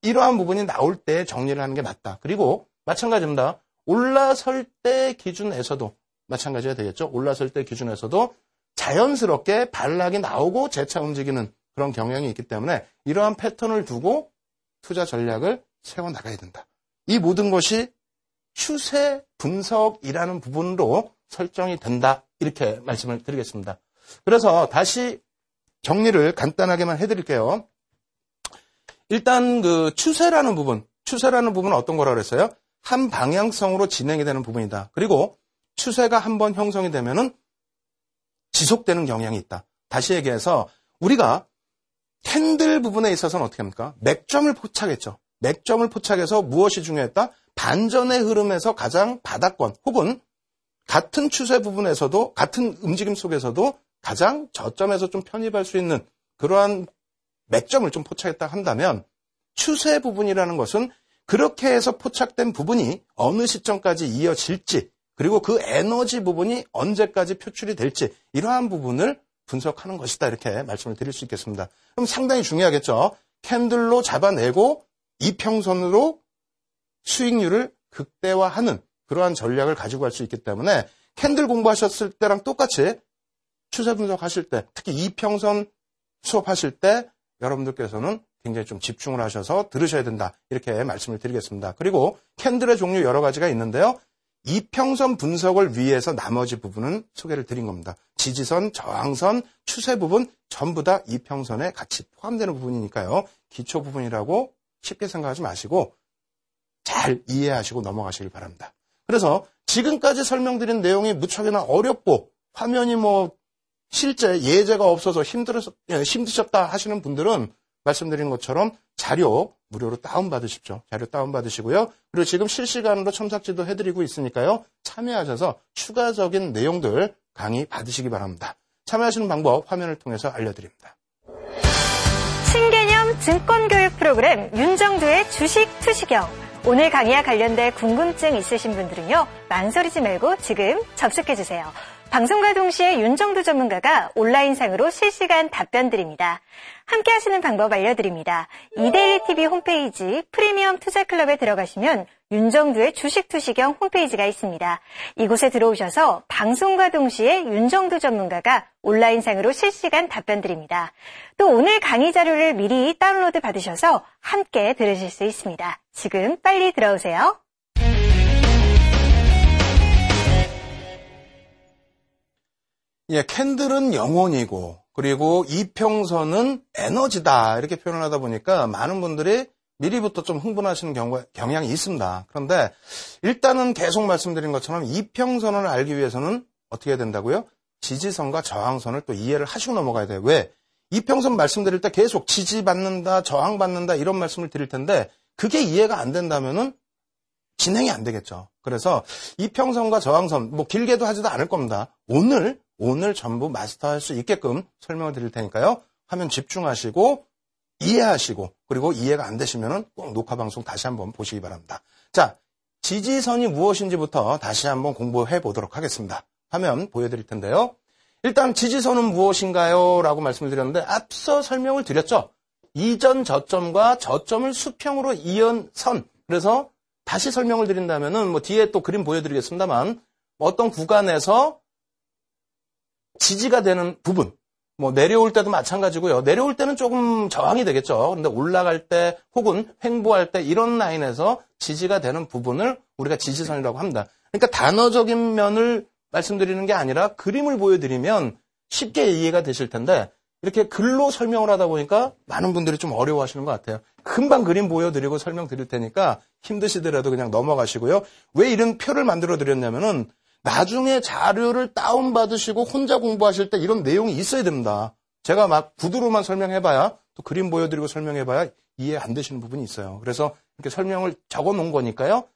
이러한 부분이 나올 때 정리를 하는 게 맞다. 그리고 마찬가지입니다. 올라설 때 기준에서도 마찬가지가 되겠죠. 올라설 때 기준에서도 자연스럽게 반락이 나오고 재차 움직이는 그런 경향이 있기 때문에 이러한 패턴을 두고 투자 전략을 세워나가야 된다. 이 모든 것이 추세 분석이라는 부분으로 설정이 된다, 이렇게 말씀을 드리겠습니다. 그래서 다시 정리를 간단하게만 해드릴게요. 일단 그 추세라는 부분은 어떤 거라고 그랬어요? 한 방향성으로 진행이 되는 부분이다. 그리고 추세가 한번 형성이 되면은 지속되는 경향이 있다. 다시 얘기해서 우리가 캔들 부분에 있어서는 어떻게 합니까? 맥점을 포착했죠. 맥점을 포착해서 무엇이 중요했다? 반전의 흐름에서 가장 바닥권, 혹은 같은 추세 부분에서도, 같은 움직임 속에서도 가장 저점에서 좀 편입할 수 있는 그러한 맥점을 좀 포착했다 한다면, 추세 부분이라는 것은 그렇게 해서 포착된 부분이 어느 시점까지 이어질지, 그리고 그 에너지 부분이 언제까지 표출이 될지, 이러한 부분을 분석하는 것이다, 이렇게 말씀을 드릴 수 있겠습니다. 그럼 상당히 중요하겠죠. 캔들로 잡아내고 이평선으로 수익률을 극대화하는 그러한 전략을 가지고 갈 수 있기 때문에, 캔들 공부하셨을 때랑 똑같이 추세 분석하실 때, 특히 이평선 수업하실 때 여러분들께서는 굉장히 좀 집중을 하셔서 들으셔야 된다, 이렇게 말씀을 드리겠습니다. 그리고 캔들의 종류 여러 가지가 있는데요. 이평선 분석을 위해서 나머지 부분은 소개를 드린 겁니다. 지지선, 저항선, 추세 부분 전부 다 이평선에 같이 포함되는 부분이니까요. 기초 부분이라고 쉽게 생각하지 마시고 잘 이해하시고 넘어가시길 바랍니다. 그래서 지금까지 설명드린 내용이 무척이나 어렵고 화면이 실제 예제가 없어서 힘드셨다 하시는 분들은 말씀드린 것처럼 자료 무료로 다운받으십시오. 자료 다운받으시고요. 그리고 지금 실시간으로 첨삭지도 해드리고 있으니까요. 참여하셔서 추가적인 내용들 강의 받으시기 바랍니다. 참여하시는 방법 화면을 통해서 알려드립니다. 신개념 증권교육 프로그램 윤정두의 주식 투시경. 오늘 강의와 관련된 궁금증 있으신 분들은요. 망설이지 말고 지금 접속해주세요. 방송과 동시에 윤정두 전문가가 온라인상으로 실시간 답변 드립니다. 함께 하시는 방법 알려드립니다. 이데일리TV 홈페이지 프리미엄 투자클럽에 들어가시면 윤정두의 주식 투시경 홈페이지가 있습니다. 이곳에 들어오셔서 방송과 동시에 윤정두 전문가가 온라인상으로 실시간 답변 드립니다. 또 오늘 강의 자료를 미리 다운로드 받으셔서 함께 들으실 수 있습니다. 지금 빨리 들어오세요. 예, 캔들은 영혼이고, 그리고 이평선은 에너지다, 이렇게 표현을 하다 보니까 많은 분들이 미리부터 좀 흥분하시는 경향이 있습니다. 그런데 일단은 계속 말씀드린 것처럼 이평선을 알기 위해서는 어떻게 해야 된다고요? 지지선과 저항선을 또 이해를 하시고 넘어가야 돼요. 왜? 이평선 말씀드릴 때 계속 지지받는다, 저항받는다 이런 말씀을 드릴 텐데 그게 이해가 안 된다면은 진행이 안 되겠죠. 그래서 이평선과 저항선 뭐 길게도 하지도 않을 겁니다. 오늘 전부 마스터할 수 있게끔 설명을 드릴 테니까요. 화면 집중하시고 이해하시고 그리고 이해가 안 되시면은 꼭 녹화 방송 다시 한번 보시기 바랍니다. 자, 지지선이 무엇인지부터 다시 한번 공부해 보도록 하겠습니다. 화면 보여드릴 텐데요. 일단 지지선은 무엇인가요? 라고 말씀을 드렸는데 앞서 설명을 드렸죠. 이전 저점과 저점을 수평으로 이은 선. 그래서 다시 설명을 드린다면은 뭐 뒤에 또 그림 보여드리겠습니다만 어떤 구간에서 지지가 되는 부분. 뭐 내려올 때도 마찬가지고요. 내려올 때는 조금 저항이 되겠죠. 그런데 올라갈 때 혹은 횡보할 때 이런 라인에서 지지가 되는 부분을 우리가 지지선이라고 합니다. 그러니까 단어적인 면을 말씀드리는 게 아니라 그림을 보여드리면 쉽게 이해가 되실 텐데 이렇게 글로 설명을 하다 보니까 많은 분들이 좀 어려워하시는 것 같아요. 금방 그림 보여드리고 설명드릴 테니까 힘드시더라도 그냥 넘어가시고요. 왜 이런 표를 만들어 드렸냐면은 나중에 자료를 다운받으시고 혼자 공부하실 때 이런 내용이 있어야 됩니다. 제가 막 구두로만 설명해봐야 또 그림 보여드리고 설명해봐야 이해 안 되시는 부분이 있어요. 그래서 이렇게 설명을 적어놓은 거니까요.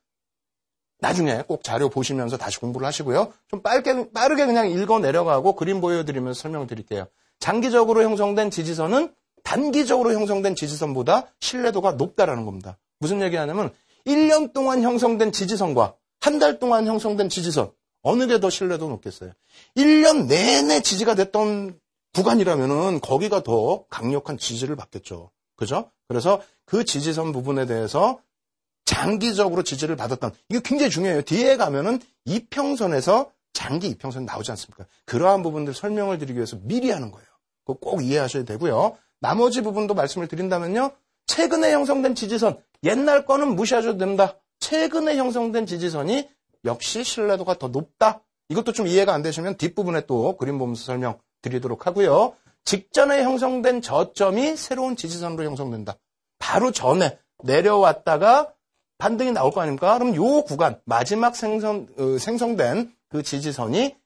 나중에 꼭 자료 보시면서 다시 공부를 하시고요. 좀 빠르게 그냥 읽어 내려가고 그림 보여드리면서 설명을 드릴게요. 장기적으로 형성된 지지선은 단기적으로 형성된 지지선보다 신뢰도가 높다라는 겁니다. 무슨 얘기하냐면 1년 동안 형성된 지지선과 한 달 동안 형성된 지지선 어느 게 더 신뢰도 높겠어요? 1년 내내 지지가 됐던 구간이라면은 거기가 더 강력한 지지를 받겠죠. 그죠? 그래서 그 지지선 부분에 대해서 장기적으로 지지를 받았던 이게 굉장히 중요해요. 뒤에 가면은 이평선에서 장기 이평선이 나오지 않습니까? 그러한 부분들 설명을 드리기 위해서 미리 하는 거예요. 그거 꼭 이해하셔야 되고요. 나머지 부분도 말씀을 드린다면요. 최근에 형성된 지지선, 옛날 거는 무시하셔도 됩니다. 최근에 형성된 지지선이 역시 신뢰도가 더 높다. 이것도 좀 이해가 안 되시면 뒷부분에 또 그림 보면서 설명 드리도록 하고요. 직전에 형성된 저점이 새로운 지지선으로 형성된다. 바로 전에 내려왔다가 반등이 나올 거 아닙니까? 그럼 요 구간, 마지막 생성된 그 지지선이,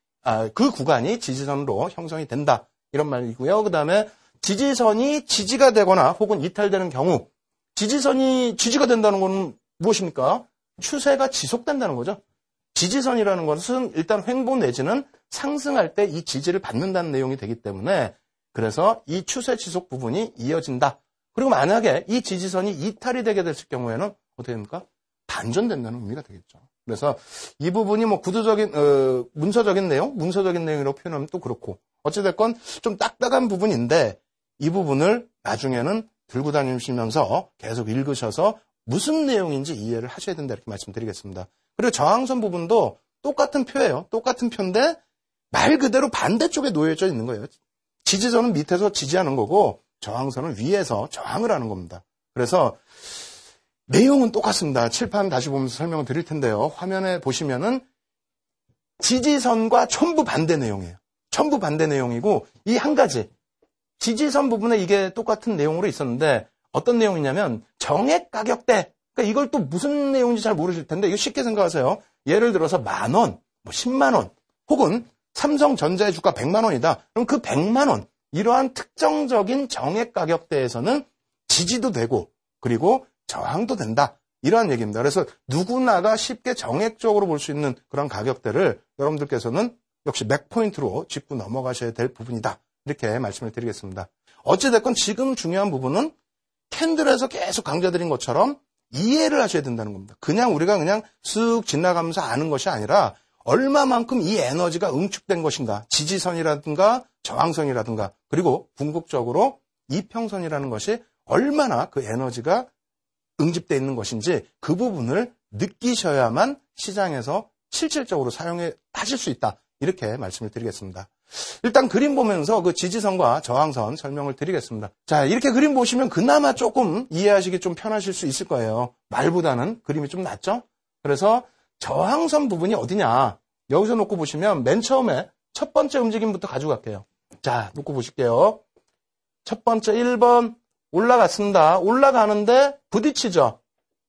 그 구간이 지지선으로 형성이 된다. 이런 말이고요. 그 다음에 지지선이 지지가 되거나 혹은 이탈되는 경우, 지지선이 지지가 된다는 건 무엇입니까? 추세가 지속된다는 거죠. 지지선이라는 것은 일단 횡보 내지는 상승할 때 이 지지를 받는다는 내용이 되기 때문에 그래서 이 추세 지속 부분이 이어진다. 그리고 만약에 이 지지선이 이탈이 되게 됐을 경우에는 어떻게 됩니까? 반전된다는 의미가 되겠죠. 그래서 이 부분이 뭐 구두적인, 문서적인 내용이라고 표현하면 또 그렇고 어찌됐건 좀 딱딱한 부분인데 이 부분을 나중에는 들고 다니시면서 계속 읽으셔서 무슨 내용인지 이해를 하셔야 된다 이렇게 말씀드리겠습니다. 그리고 저항선 부분도 똑같은 표예요. 똑같은 표인데 말 그대로 반대쪽에 놓여져 있는 거예요. 지지선은 밑에서 지지하는 거고 저항선은 위에서 저항을 하는 겁니다. 그래서 내용은 똑같습니다. 칠판 다시 보면서 설명을 드릴 텐데요. 화면에 보시면은 지지선과 전부 반대 내용이에요. 전부 반대 내용이고 이 한 가지 지지선 부분에 이게 똑같은 내용으로 있었는데 어떤 내용이냐면 정액 가격대. 그러니까 이걸 또 무슨 내용인지 잘 모르실 텐데 이거 쉽게 생각하세요. 예를 들어서 10,000원, 10만 원 혹은 삼성전자의 주가 100만 원이다. 그럼 그 100만 원 이러한 특정적인 정액 가격대에서는 지지도 되고 그리고 저항도 된다. 이러한 얘기입니다. 그래서 누구나가 쉽게 정액적으로 볼 수 있는 그런 가격대를 여러분들께서는 역시 맥포인트로 짚고 넘어가셔야 될 부분이다. 이렇게 말씀을 드리겠습니다. 어찌됐건 지금 중요한 부분은 캔들에서 계속 강조드린 것처럼 이해를 하셔야 된다는 겁니다. 우리가 그냥 쓱 지나가면서 아는 것이 아니라 얼마만큼 이 에너지가 응축된 것인가. 지지선이라든가 저항선이라든가 그리고 궁극적으로 이평선이라는 것이 얼마나 그 에너지가 응집되어 있는 것인지 그 부분을 느끼셔야만 시장에서 실질적으로 사용하실 수 있다. 이렇게 말씀을 드리겠습니다. 일단 그림 보면서 그 지지선과 저항선 설명을 드리겠습니다. 자, 이렇게 그림 보시면 그나마 조금 이해하시기 좀 편하실 수 있을 거예요. 말보다는 그림이 좀 낫죠? 그래서 저항선 부분이 어디냐? 여기서 놓고 보시면 맨 처음에 첫 번째 움직임부터 가져갈게요. 자, 놓고 보실게요. 첫 번째 1번 올라갔습니다. 올라가는데 부딪히죠.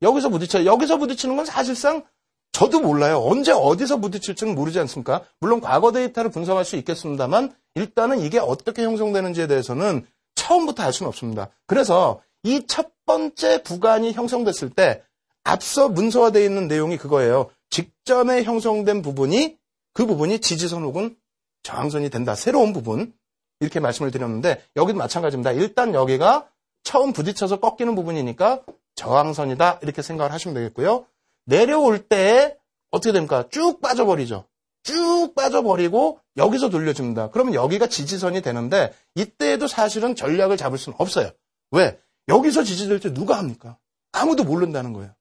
여기서 부딪혀요. 여기서 부딪히는 건 사실상 저도 몰라요. 언제 어디서 부딪힐지는 모르지 않습니까? 물론 과거 데이터를 분석할 수 있겠습니다만 일단은 이게 어떻게 형성되는지에 대해서는 처음부터 알 수는 없습니다. 그래서 이 첫 번째 구간이 형성됐을 때 앞서 문서화되어 있는 내용이 그거예요. 직전에 형성된 부분이 그 부분이 지지선 혹은 저항선이 된다. 새로운 부분. 이렇게 말씀을 드렸는데 여기도 마찬가지입니다. 일단 여기가 처음 부딪혀서 꺾이는 부분이니까 저항선이다. 이렇게 생각을 하시면 되겠고요. 내려올 때 어떻게 됩니까? 쭉 빠져버리죠. 쭉 빠져버리고 여기서 돌려줍니다. 그러면 여기가 지지선이 되는데 이때에도 사실은 전략을 잡을 수는 없어요. 왜? 여기서 지지될 때 누가 합니까? 아무도 모른다는 거예요.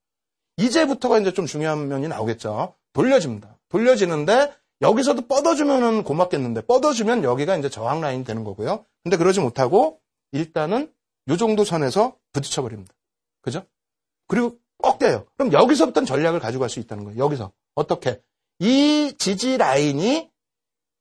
이제부터가 이제 좀 중요한 면이 나오겠죠. 돌려집니다. 돌려지는데 여기서도 뻗어주면은 고맙겠는데 뻗어주면 여기가 이제 저항 라인이 되는 거고요. 근데 그러지 못하고 일단은 요 정도 선에서 부딪혀버립니다. 그죠? 그리고 꺾여요. 그럼 여기서부터는 전략을 가지고 갈 수 있다는 거예요. 여기서. 어떻게? 이 지지 라인이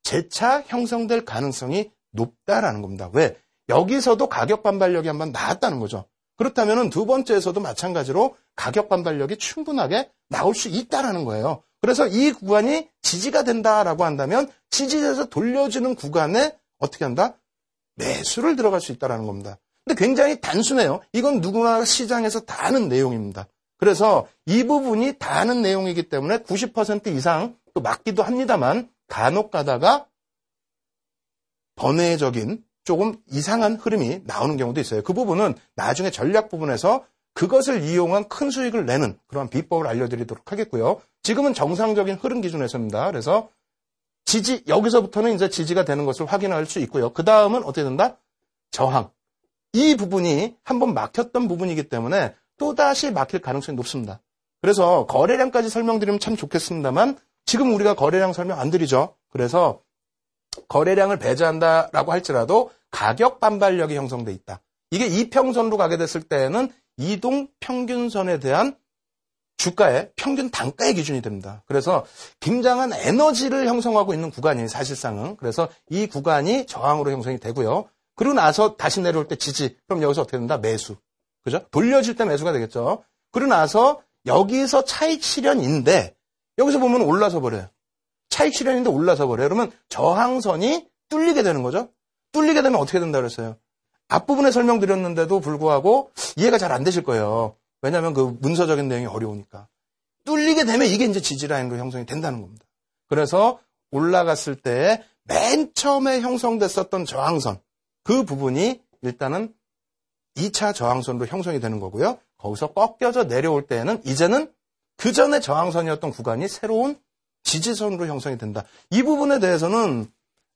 재차 형성될 가능성이 높다라는 겁니다. 왜? 여기서도 가격 반발력이 한번 나왔다는 거죠. 그렇다면 두 번째에서도 마찬가지로 가격 반발력이 충분하게 나올 수 있다라는 거예요. 그래서 이 구간이 지지가 된다라고 한다면 지지에서 돌려주는 구간에 어떻게 한다? 매수를 들어갈 수 있다라는 겁니다. 근데 굉장히 단순해요. 이건 누구나 시장에서 다 아는 내용입니다. 그래서 이 부분이 다 아는 내용이기 때문에 90% 이상 또 맞기도 합니다만 간혹 가다가 번외적인 조금 이상한 흐름이 나오는 경우도 있어요. 그 부분은 나중에 전략 부분에서 그것을 이용한 큰 수익을 내는 그런 비법을 알려드리도록 하겠고요. 지금은 정상적인 흐름 기준에서입니다. 그래서 지지, 여기서부터는 이제 지지가 되는 것을 확인할 수 있고요. 그 다음은 어떻게 된다? 저항. 이 부분이 한번 막혔던 부분이기 때문에 또다시 막힐 가능성이 높습니다. 그래서 거래량까지 설명드리면 참 좋겠습니다만 지금 우리가 거래량 설명 안 드리죠. 그래서 거래량을 배제한다라고 할지라도 가격 반발력이 형성돼 있다. 이게 이평선으로 가게 됐을 때에는 이동 평균선에 대한 주가의 평균 단가의 기준이 됩니다. 그래서 굉장한 에너지를 형성하고 있는 구간이 사실상은. 그래서 이 구간이 저항으로 형성이 되고요. 그리고 나서 다시 내려올 때 지지. 그럼 여기서 어떻게 된다? 매수. 그죠? 돌려질 때 매수가 되겠죠. 그리고 나서 여기서 차익 실현인데 여기서 보면 올라서 버려요. 차익 실현인데 올라서 버려요. 그러면 저항선이 뚫리게 되는 거죠. 뚫리게 되면 어떻게 된다 그랬어요? 앞부분에 설명드렸는데도 불구하고 이해가 잘 안 되실 거예요. 왜냐하면 그 문서적인 내용이 어려우니까. 뚫리게 되면 이게 이제 지지라인으로 형성이 된다는 겁니다. 그래서 올라갔을 때 맨 처음에 형성됐었던 저항선 그 부분이 일단은 2차 저항선으로 형성이 되는 거고요. 거기서 꺾여져 내려올 때에는 이제는 그 전에 저항선이었던 구간이 새로운 지지선으로 형성이 된다. 이 부분에 대해서는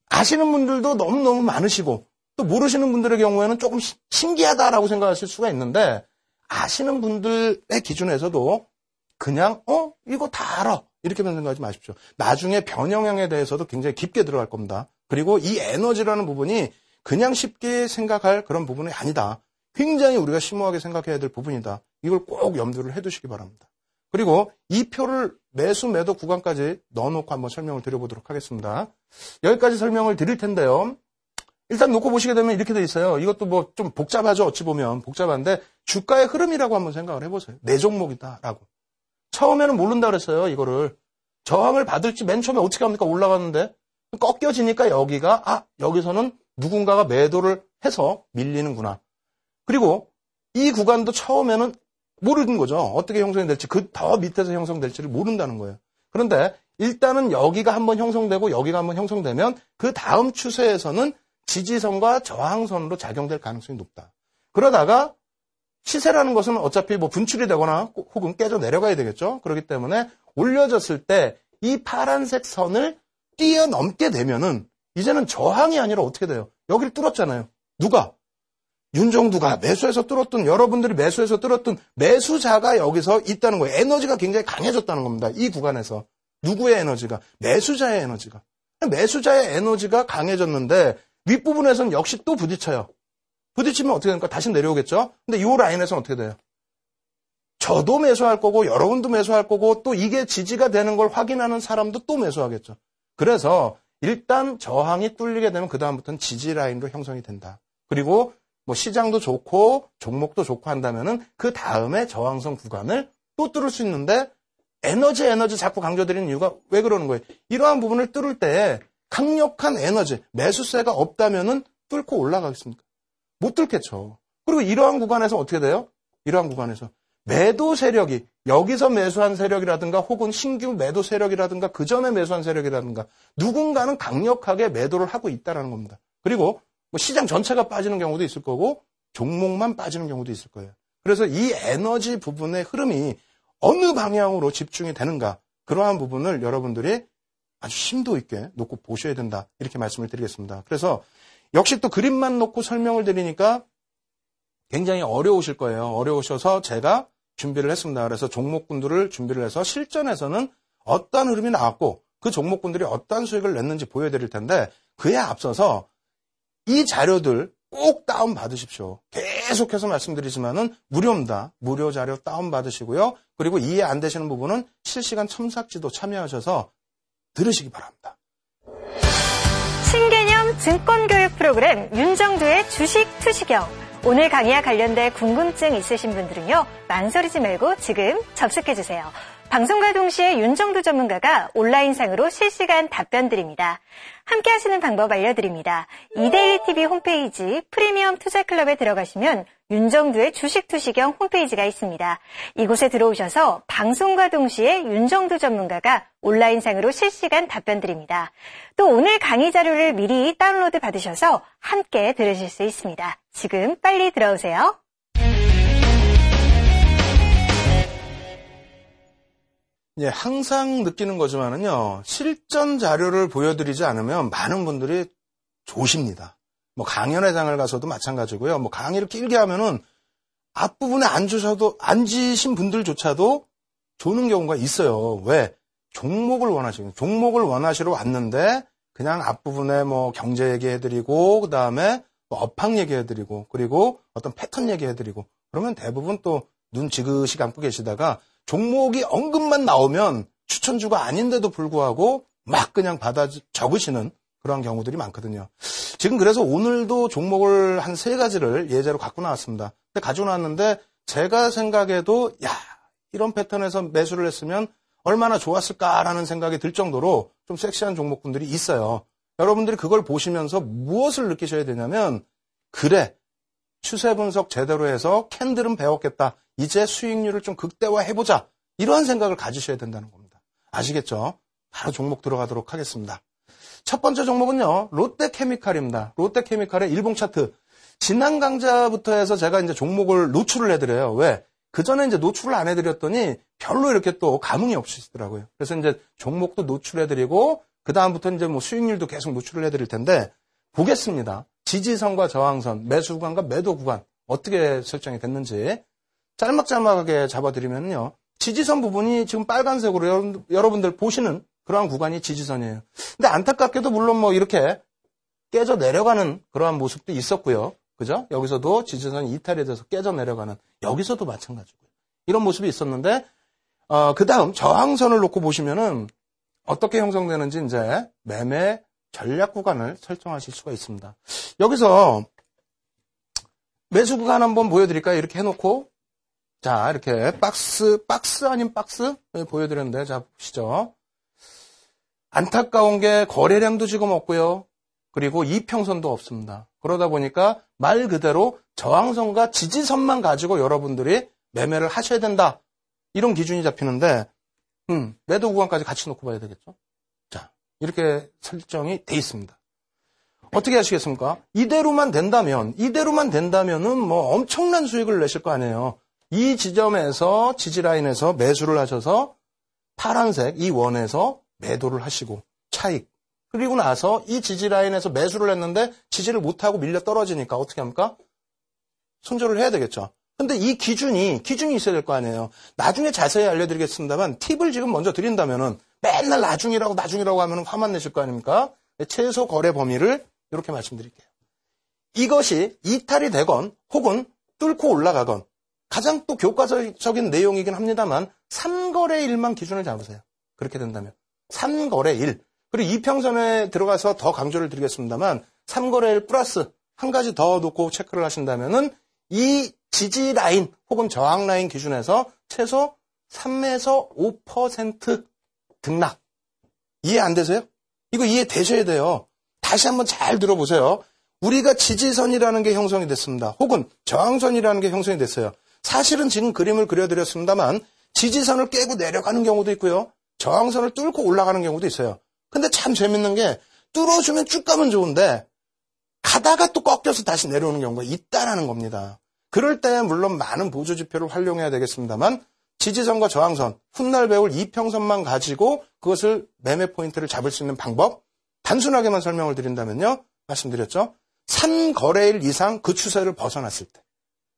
아시는 분들도 너무너무 많으시고 또 모르시는 분들의 경우에는 조금 신기하다라고 생각하실 수가 있는데 아시는 분들의 기준에서도 그냥 이거 다 알아 이렇게만 생각하지 마십시오. 나중에 변형량에 대해서도 굉장히 깊게 들어갈 겁니다. 그리고 이 에너지라는 부분이 그냥 쉽게 생각할 그런 부분이 아니다. 굉장히 우리가 심오하게 생각해야 될 부분이다. 이걸 꼭 염두를 해두시기 바랍니다. 그리고 이 표를 매수 매도 구간까지 넣어놓고 한번 설명을 드려보도록 하겠습니다. 여기까지 설명을 드릴 텐데요. 일단 놓고 보시게 되면 이렇게 돼 있어요. 이것도 뭐 좀 복잡하죠. 어찌 보면 복잡한데 주가의 흐름이라고 한번 생각을 해보세요. 내 종목이다라고. 처음에는 모른다 그랬어요. 이거를. 저항을 받을지 맨 처음에 어떻게 합니까? 올라갔는데 꺾여지니까 여기서는 누군가가 매도를 해서 밀리는구나. 그리고 이 구간도 처음에는 모르는 거죠. 어떻게 형성이 될지, 그 더 밑에서 형성될지를 모른다는 거예요. 그런데 일단은 여기가 한번 형성되고 여기가 한번 형성되면 그 다음 추세에서는 지지선과 저항선으로 작용될 가능성이 높다. 그러다가 시세라는 것은 어차피 뭐 분출이 되거나 혹은 깨져 내려가야 되겠죠. 그렇기 때문에 올려졌을 때 이 파란색 선을 뛰어넘게 되면은 이제는 저항이 아니라 어떻게 돼요? 여기를 뚫었잖아요. 누가? 윤정두가 매수해서 뚫었던, 여러분들이 매수해서 뚫었던 매수자가 여기서 있다는 거예요. 에너지가 굉장히 강해졌다는 겁니다. 이 구간에서. 누구의 에너지가? 매수자의 에너지가. 매수자의 에너지가 강해졌는데 윗부분에서는 역시 또 부딪혀요. 부딪히면 어떻게 됩니까? 다시 내려오겠죠? 근데 이 라인에서는 어떻게 돼요? 저도 매수할 거고 여러분도 매수할 거고 또 이게 지지가 되는 걸 확인하는 사람도 또 매수하겠죠. 그래서 일단 저항이 뚫리게 되면 그 다음부터는 지지 라인으로 형성이 된다. 그리고 뭐 시장도 좋고 종목도 좋고 한다면은 그 다음에 저항선 구간을 또 뚫을 수 있는데 에너지 자꾸 강조드리는 이유가 왜 그러는 거예요? 이러한 부분을 뚫을 때 강력한 에너지, 매수세가 없다면은 뚫고 올라가겠습니까? 못 뚫겠죠. 그리고 이러한 구간에서 어떻게 돼요? 이러한 구간에서 매도 세력이 여기서 매수한 세력이라든가 혹은 신규 매도 세력이라든가 그 전에 매수한 세력이라든가 누군가는 강력하게 매도를 하고 있다는 겁니다. 그리고 뭐 시장 전체가 빠지는 경우도 있을 거고 종목만 빠지는 경우도 있을 거예요. 그래서 이 에너지 부분의 흐름이 어느 방향으로 집중이 되는가 그러한 부분을 여러분들이 아주 심도 있게 놓고 보셔야 된다 이렇게 말씀을 드리겠습니다. 그래서 역시 또 그림만 놓고 설명을 드리니까 굉장히 어려우실 거예요. 어려우셔서 제가 준비를 했습니다. 그래서 종목군들을 준비를 해서 실전에서는 어떤 흐름이 나왔고 그 종목군들이 어떤 수익을 냈는지 보여드릴 텐데 그에 앞서서 이 자료들 꼭 다운받으십시오. 계속해서 말씀드리지만은 무료입니다. 무료 자료 다운받으시고요. 그리고 이해 안 되시는 부분은 실시간 첨삭지도 참여하셔서 들으시기 바랍니다. 신개념 증권교육 프로그램 윤정두의 주식 투시경. 오늘 강의와 관련된 궁금증 있으신 분들은요. 망설이지 말고 지금 접속해주세요. 방송과 동시에 윤정두 전문가가 온라인상으로 실시간 답변 드립니다. 함께 하시는 방법 알려드립니다. 이데일리TV 홈페이지 프리미엄 투자클럽에 들어가시면 윤정두의 주식 투시경 홈페이지가 있습니다. 이곳에 들어오셔서 방송과 동시에 윤정두 전문가가 온라인상으로 실시간 답변 드립니다. 또 오늘 강의 자료를 미리 다운로드 받으셔서 함께 들으실 수 있습니다. 지금 빨리 들어오세요. 예, 항상 느끼는 거지만은요, 실전 자료를 보여드리지 않으면 많은 분들이 조십니다. 뭐 강연회장을 가서도 마찬가지고요. 뭐 강의를 길게 하면은 앞부분에 앉으신 분들조차도 조는 경우가 있어요. 왜? 종목을 원하시러 왔는데 그냥 앞부분에 뭐 경제 얘기해드리고 그 다음에 뭐 업황 얘기해드리고 그리고 어떤 패턴 얘기해드리고 그러면 대부분 또 눈 지그시 감고 계시다가 종목이 언급만 나오면 추천주가 아닌데도 불구하고 막 그냥 받아 적으시는 그러한 경우들이 많거든요. 지금 그래서 오늘도 종목을 한 3가지를 예제로 갖고 나왔습니다. 근데 가지고 나왔는데 제가 생각해도 이런 패턴에서 매수를 했으면 얼마나 좋았을까라는 생각이 들 정도로 좀 섹시한 종목군들이 있어요. 여러분들이 그걸 보시면서 무엇을 느끼셔야 되냐면 그래, 추세 분석 제대로 해서 캔들은 배웠겠다. 이제 수익률을 좀 극대화해보자. 이러한 생각을 가지셔야 된다는 겁니다. 아시겠죠? 바로 종목 들어가도록 하겠습니다. 첫 번째 종목은요, 롯데케미칼입니다. 롯데케미칼의 일봉 차트. 지난 강좌부터 해서 제가 이제 종목을 노출을 해드려요. 왜? 그 전에 이제 노출을 안 해드렸더니 별로 이렇게 또 감흥이 없으시더라고요. 그래서 이제 종목도 노출해드리고, 그 다음부터 이제 뭐 수익률도 계속 노출을 해드릴 텐데, 보겠습니다. 지지선과 저항선, 매수 구간과 매도 구간, 어떻게 설정이 됐는지. 짤막짤막하게 잡아드리면요. 지지선 부분이 지금 빨간색으로 여러분들 보시는 그러한 구간이 지지선이에요. 근데 안타깝게도 물론 뭐 이렇게 깨져 내려가는 그러한 모습도 있었고요. 그죠? 여기서도 지지선이 이탈이 돼서 깨져 내려가는, 여기서도 마찬가지고요. 이런 모습이 있었는데, 그 다음 저항선을 놓고 보시면은 어떻게 형성되는지 이제 매매 전략 구간을 설정하실 수가 있습니다. 여기서 매수 구간 한번 보여드릴까요? 이렇게 해놓고, 자, 이렇게 박스 아닌 박스 보여드렸는데, 자, 보시죠. 안타까운 게 거래량도 지금 없고요. 그리고 이평선도 없습니다. 그러다 보니까 말 그대로 저항선과 지지선만 가지고 여러분들이 매매를 하셔야 된다. 이런 기준이 잡히는데, 매도 구간까지 같이 놓고 봐야 되겠죠. 자, 이렇게 설정이 돼 있습니다. 어떻게 하시겠습니까? 이대로만 된다면은 뭐 엄청난 수익을 내실 거 아니에요. 이 지점에서 지지라인에서 매수를 하셔서 파란색 이 원에서 매도를 하시고 차익. 그리고 나서 이 지지라인에서 매수를 했는데 지지를 못하고 밀려 떨어지니까 어떻게 합니까? 손절을 해야 되겠죠. 근데 이 기준이 있어야 될 거 아니에요. 나중에 자세히 알려드리겠습니다만 팁을 지금 먼저 드린다면은 맨날 나중이라고 하면 화만 내실 거 아닙니까? 최소 거래 범위를 이렇게 말씀드릴게요. 이것이 이탈이 되건 혹은 뚫고 올라가건 가장 또 교과적인 내용이긴 합니다만 3거래일만 기준을 잡으세요. 그렇게 된다면 3거래일. 그리고 이평선에 들어가서 더 강조를 드리겠습니다만 3거래일 플러스 한 가지 더 놓고 체크를 하신다면은 이 지지 라인 혹은 저항 라인 기준에서 최소 3에서 5% 등락. 이해 안 되세요? 이거 이해되셔야 돼요. 다시 한번 잘 들어보세요. 우리가 지지선이라는 게 형성이 됐습니다. 혹은 저항선이라는 게 형성이 됐어요. 사실은 지금 그림을 그려드렸습니다만 지지선을 깨고 내려가는 경우도 있고요. 저항선을 뚫고 올라가는 경우도 있어요. 근데 참 재밌는 게 뚫어주면 쭉 가면 좋은데 가다가 또 꺾여서 다시 내려오는 경우가 있다라는 겁니다. 그럴 때 물론 많은 보조지표를 활용해야 되겠습니다만 지지선과 저항선, 훗날 배울 이평선만 가지고 그것을 매매 포인트를 잡을 수 있는 방법 단순하게만 설명을 드린다면요. 말씀드렸죠. 3거래일 이상 그 추세를 벗어났을 때.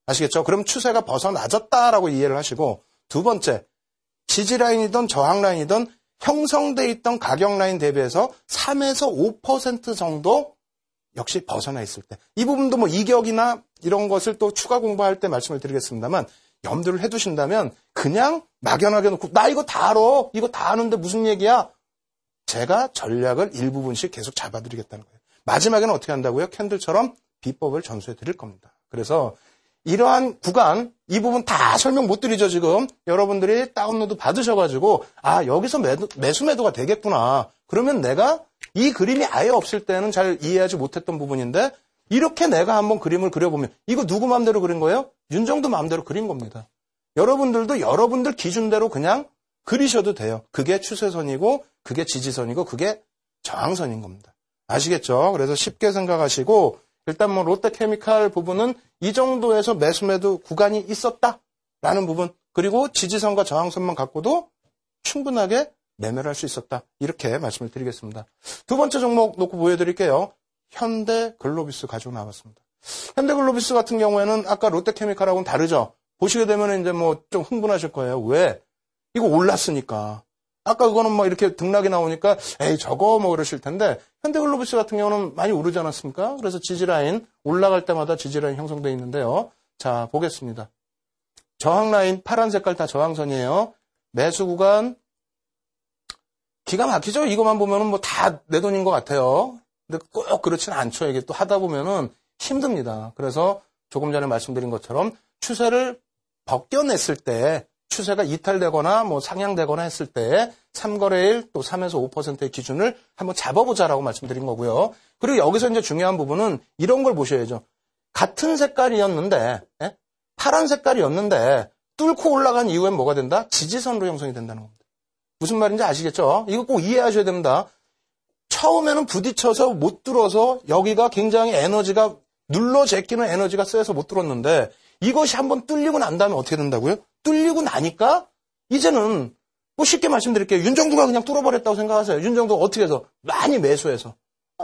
아시겠죠? 그럼 추세가 벗어나졌다라고 이해를 하시고 두 번째, 지지라인이든 저항라인이든 형성돼 있던 가격라인 대비해서 3에서 5% 정도 역시 벗어나 있을 때. 이 부분도 뭐 이격이나 이런 것을 또 추가 공부할 때 말씀을 드리겠습니다만 염두를 해두신다면 그냥 막연하게 놓고 나 이거 다 알아. 이거 다 아는데 무슨 얘기야? 제가 전략을 일부분씩 계속 잡아드리겠다는 거예요. 마지막에는 어떻게 한다고요? 캔들처럼 비법을 전수해 드릴 겁니다. 그래서 이러한 구간, 이 부분 다 설명 못 드리죠, 지금. 여러분들이 다운로드 받으셔가지고, 아, 여기서 매수 매도가 되겠구나. 그러면 내가 이 그림이 아예 없을 때는 잘 이해하지 못했던 부분인데, 이렇게 내가 한번 그림을 그려보면, 이거 누구 마음대로 그린 거예요? 윤정도 마음대로 그린 겁니다. 여러분들도 여러분들 기준대로 그냥 그리셔도 돼요. 그게 추세선이고, 그게 지지선이고, 그게 저항선인 겁니다. 아시겠죠? 그래서 쉽게 생각하시고, 일단 뭐 롯데케미칼 부분은 이 정도에서 매수 매도 구간이 있었다라는 부분, 그리고 지지선과 저항선만 갖고도 충분하게 매매를 할 수 있었다. 이렇게 말씀을 드리겠습니다. 두 번째 종목 놓고 보여드릴게요. 현대글로비스 가지고 나왔습니다. 현대글로비스 같은 경우에는 아까 롯데케미칼하고는 다르죠. 보시게 되면 이제 뭐 좀 흥분하실 거예요. 왜? 이거 올랐으니까. 아까 그거는 뭐 이렇게 등락이 나오니까 에이 저거 뭐 그러실 텐데 현대글로비스 같은 경우는 많이 오르지 않았습니까? 그래서 지지라인 올라갈 때마다 지지라인 형성되어 있는데요. 자 보겠습니다. 저항라인 파란 색깔 다 저항선이에요. 매수 구간 기가 막히죠? 이것만 보면은 뭐 다 내 돈인 것 같아요. 근데 꼭 그렇지는 않죠. 이게 또 하다 보면은 힘듭니다. 그래서 조금 전에 말씀드린 것처럼 추세를 벗겨냈을 때 추세가 이탈되거나 뭐 상향되거나 했을 때 3거래일 또 3에서 5%의 기준을 한번 잡아보자라고 말씀드린 거고요. 그리고 여기서 이제 중요한 부분은 이런 걸 보셔야죠. 같은 색깔이었는데 파란 색깔이었는데 뚫고 올라간 이후엔 뭐가 된다? 지지선으로 형성이 된다는 겁니다. 무슨 말인지 아시겠죠? 이거 꼭 이해하셔야 됩니다. 처음에는 부딪혀서 못 뚫어서 여기가 굉장히 에너지가 눌러 제끼는 에너지가 세서 못 뚫었는데 이것이 한번 뚫리고 난 다음에 어떻게 된다고요? 뚫리고 나니까 이제는 뭐 쉽게 말씀드릴게요. 윤정두가 그냥 뚫어버렸다고 생각하세요. 윤정두가 어떻게 해서? 많이 매수해서.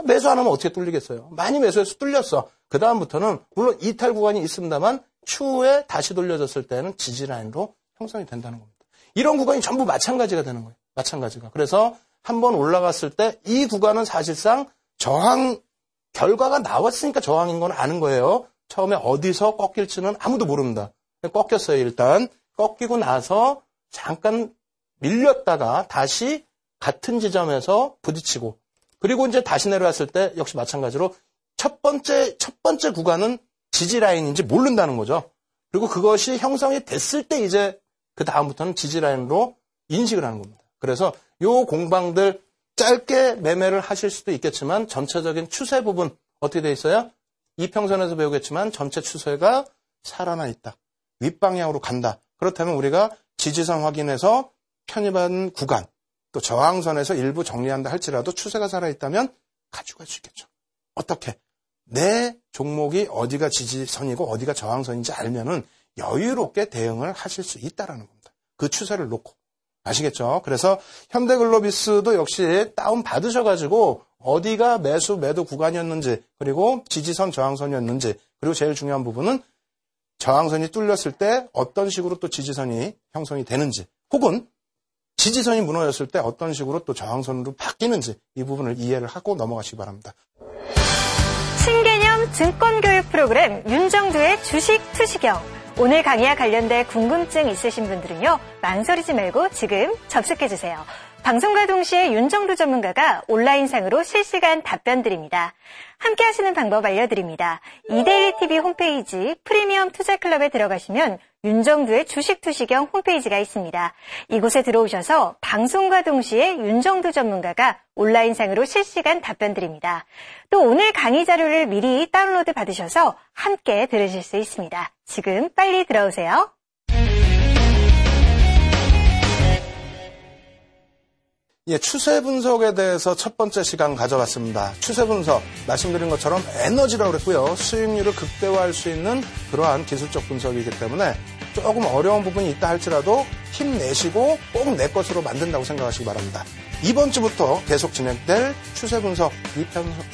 매수 안 하면 어떻게 뚫리겠어요? 많이 매수해서 뚫렸어. 그 다음부터는 물론 이탈 구간이 있습니다만 추후에 다시 돌려졌을 때는 지지라인으로 형성이 된다는 겁니다. 이런 구간이 전부 마찬가지가 되는 거예요. 마찬가지가. 그래서 한번 올라갔을 때 이 구간은 사실상 저항 결과가 나왔으니까 저항인 건 아는 거예요. 처음에 어디서 꺾일지는 아무도 모릅니다. 꺾였어요. 일단 꺾이고 나서 잠깐 밀렸다가 다시 같은 지점에서 부딪히고 그리고 이제 다시 내려왔을 때 역시 마찬가지로 첫 번째 구간은 지지 라인인지 모른다는 거죠. 그리고 그것이 형성이 됐을 때 이제 그 다음부터는 지지 라인으로 인식을 하는 겁니다. 그래서 요 공방들 짧게 매매를 하실 수도 있겠지만 전체적인 추세 부분 어떻게 돼 있어요? 이평선에서 배우겠지만 전체 추세가 살아나 있다. 윗방향으로 간다. 그렇다면 우리가 지지선 확인해서 편입한 구간 또 저항선에서 일부 정리한다 할지라도 추세가 살아있다면 가지고 갈 수 있겠죠. 어떻게? 내 종목이 어디가 지지선이고 어디가 저항선인지 알면은 여유롭게 대응을 하실 수 있다라는 겁니다. 그 추세를 놓고. 아시겠죠? 그래서 현대글로비스도 역시 다운 받으셔가지고 어디가 매수 매도 구간이었는지 그리고 지지선 저항선이었는지 그리고 제일 중요한 부분은 저항선이 뚫렸을 때 어떤 식으로 또 지지선이 형성이 되는지 혹은 지지선이 무너졌을 때 어떤 식으로 또 저항선으로 바뀌는지 이 부분을 이해를 하고 넘어가시기 바랍니다. 신개념 증권교육 프로그램 윤정두의 주식 투시경. 오늘 강의와 관련된 궁금증 있으신 분들은요. 망설이지 말고 지금 접속해주세요. 방송과 동시에 윤정두 전문가가 온라인상으로 실시간 답변 드립니다. 함께 하시는 방법 알려드립니다. 이데일리TV 홈페이지 프리미엄 투자클럽에 들어가시면 윤정두의 주식투시경 홈페이지가 있습니다. 이곳에 들어오셔서 방송과 동시에 윤정두 전문가가 온라인상으로 실시간 답변 드립니다. 또 오늘 강의 자료를 미리 다운로드 받으셔서 함께 들으실 수 있습니다. 지금 빨리 들어오세요. 예, 추세 분석에 대해서 첫 번째 시간 가져봤습니다. 추세 분석, 말씀드린 것처럼 에너지라고 그랬고요. 수익률을 극대화할 수 있는 그러한 기술적 분석이기 때문에 조금 어려운 부분이 있다 할지라도 힘내시고 꼭 내 것으로 만든다고 생각하시기 바랍니다. 이번 주부터 계속 진행될 추세 분석,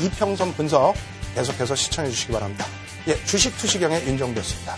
이평선 분석 계속해서 시청해 주시기 바랍니다. 예, 주식 투시경의 윤정두였습니다.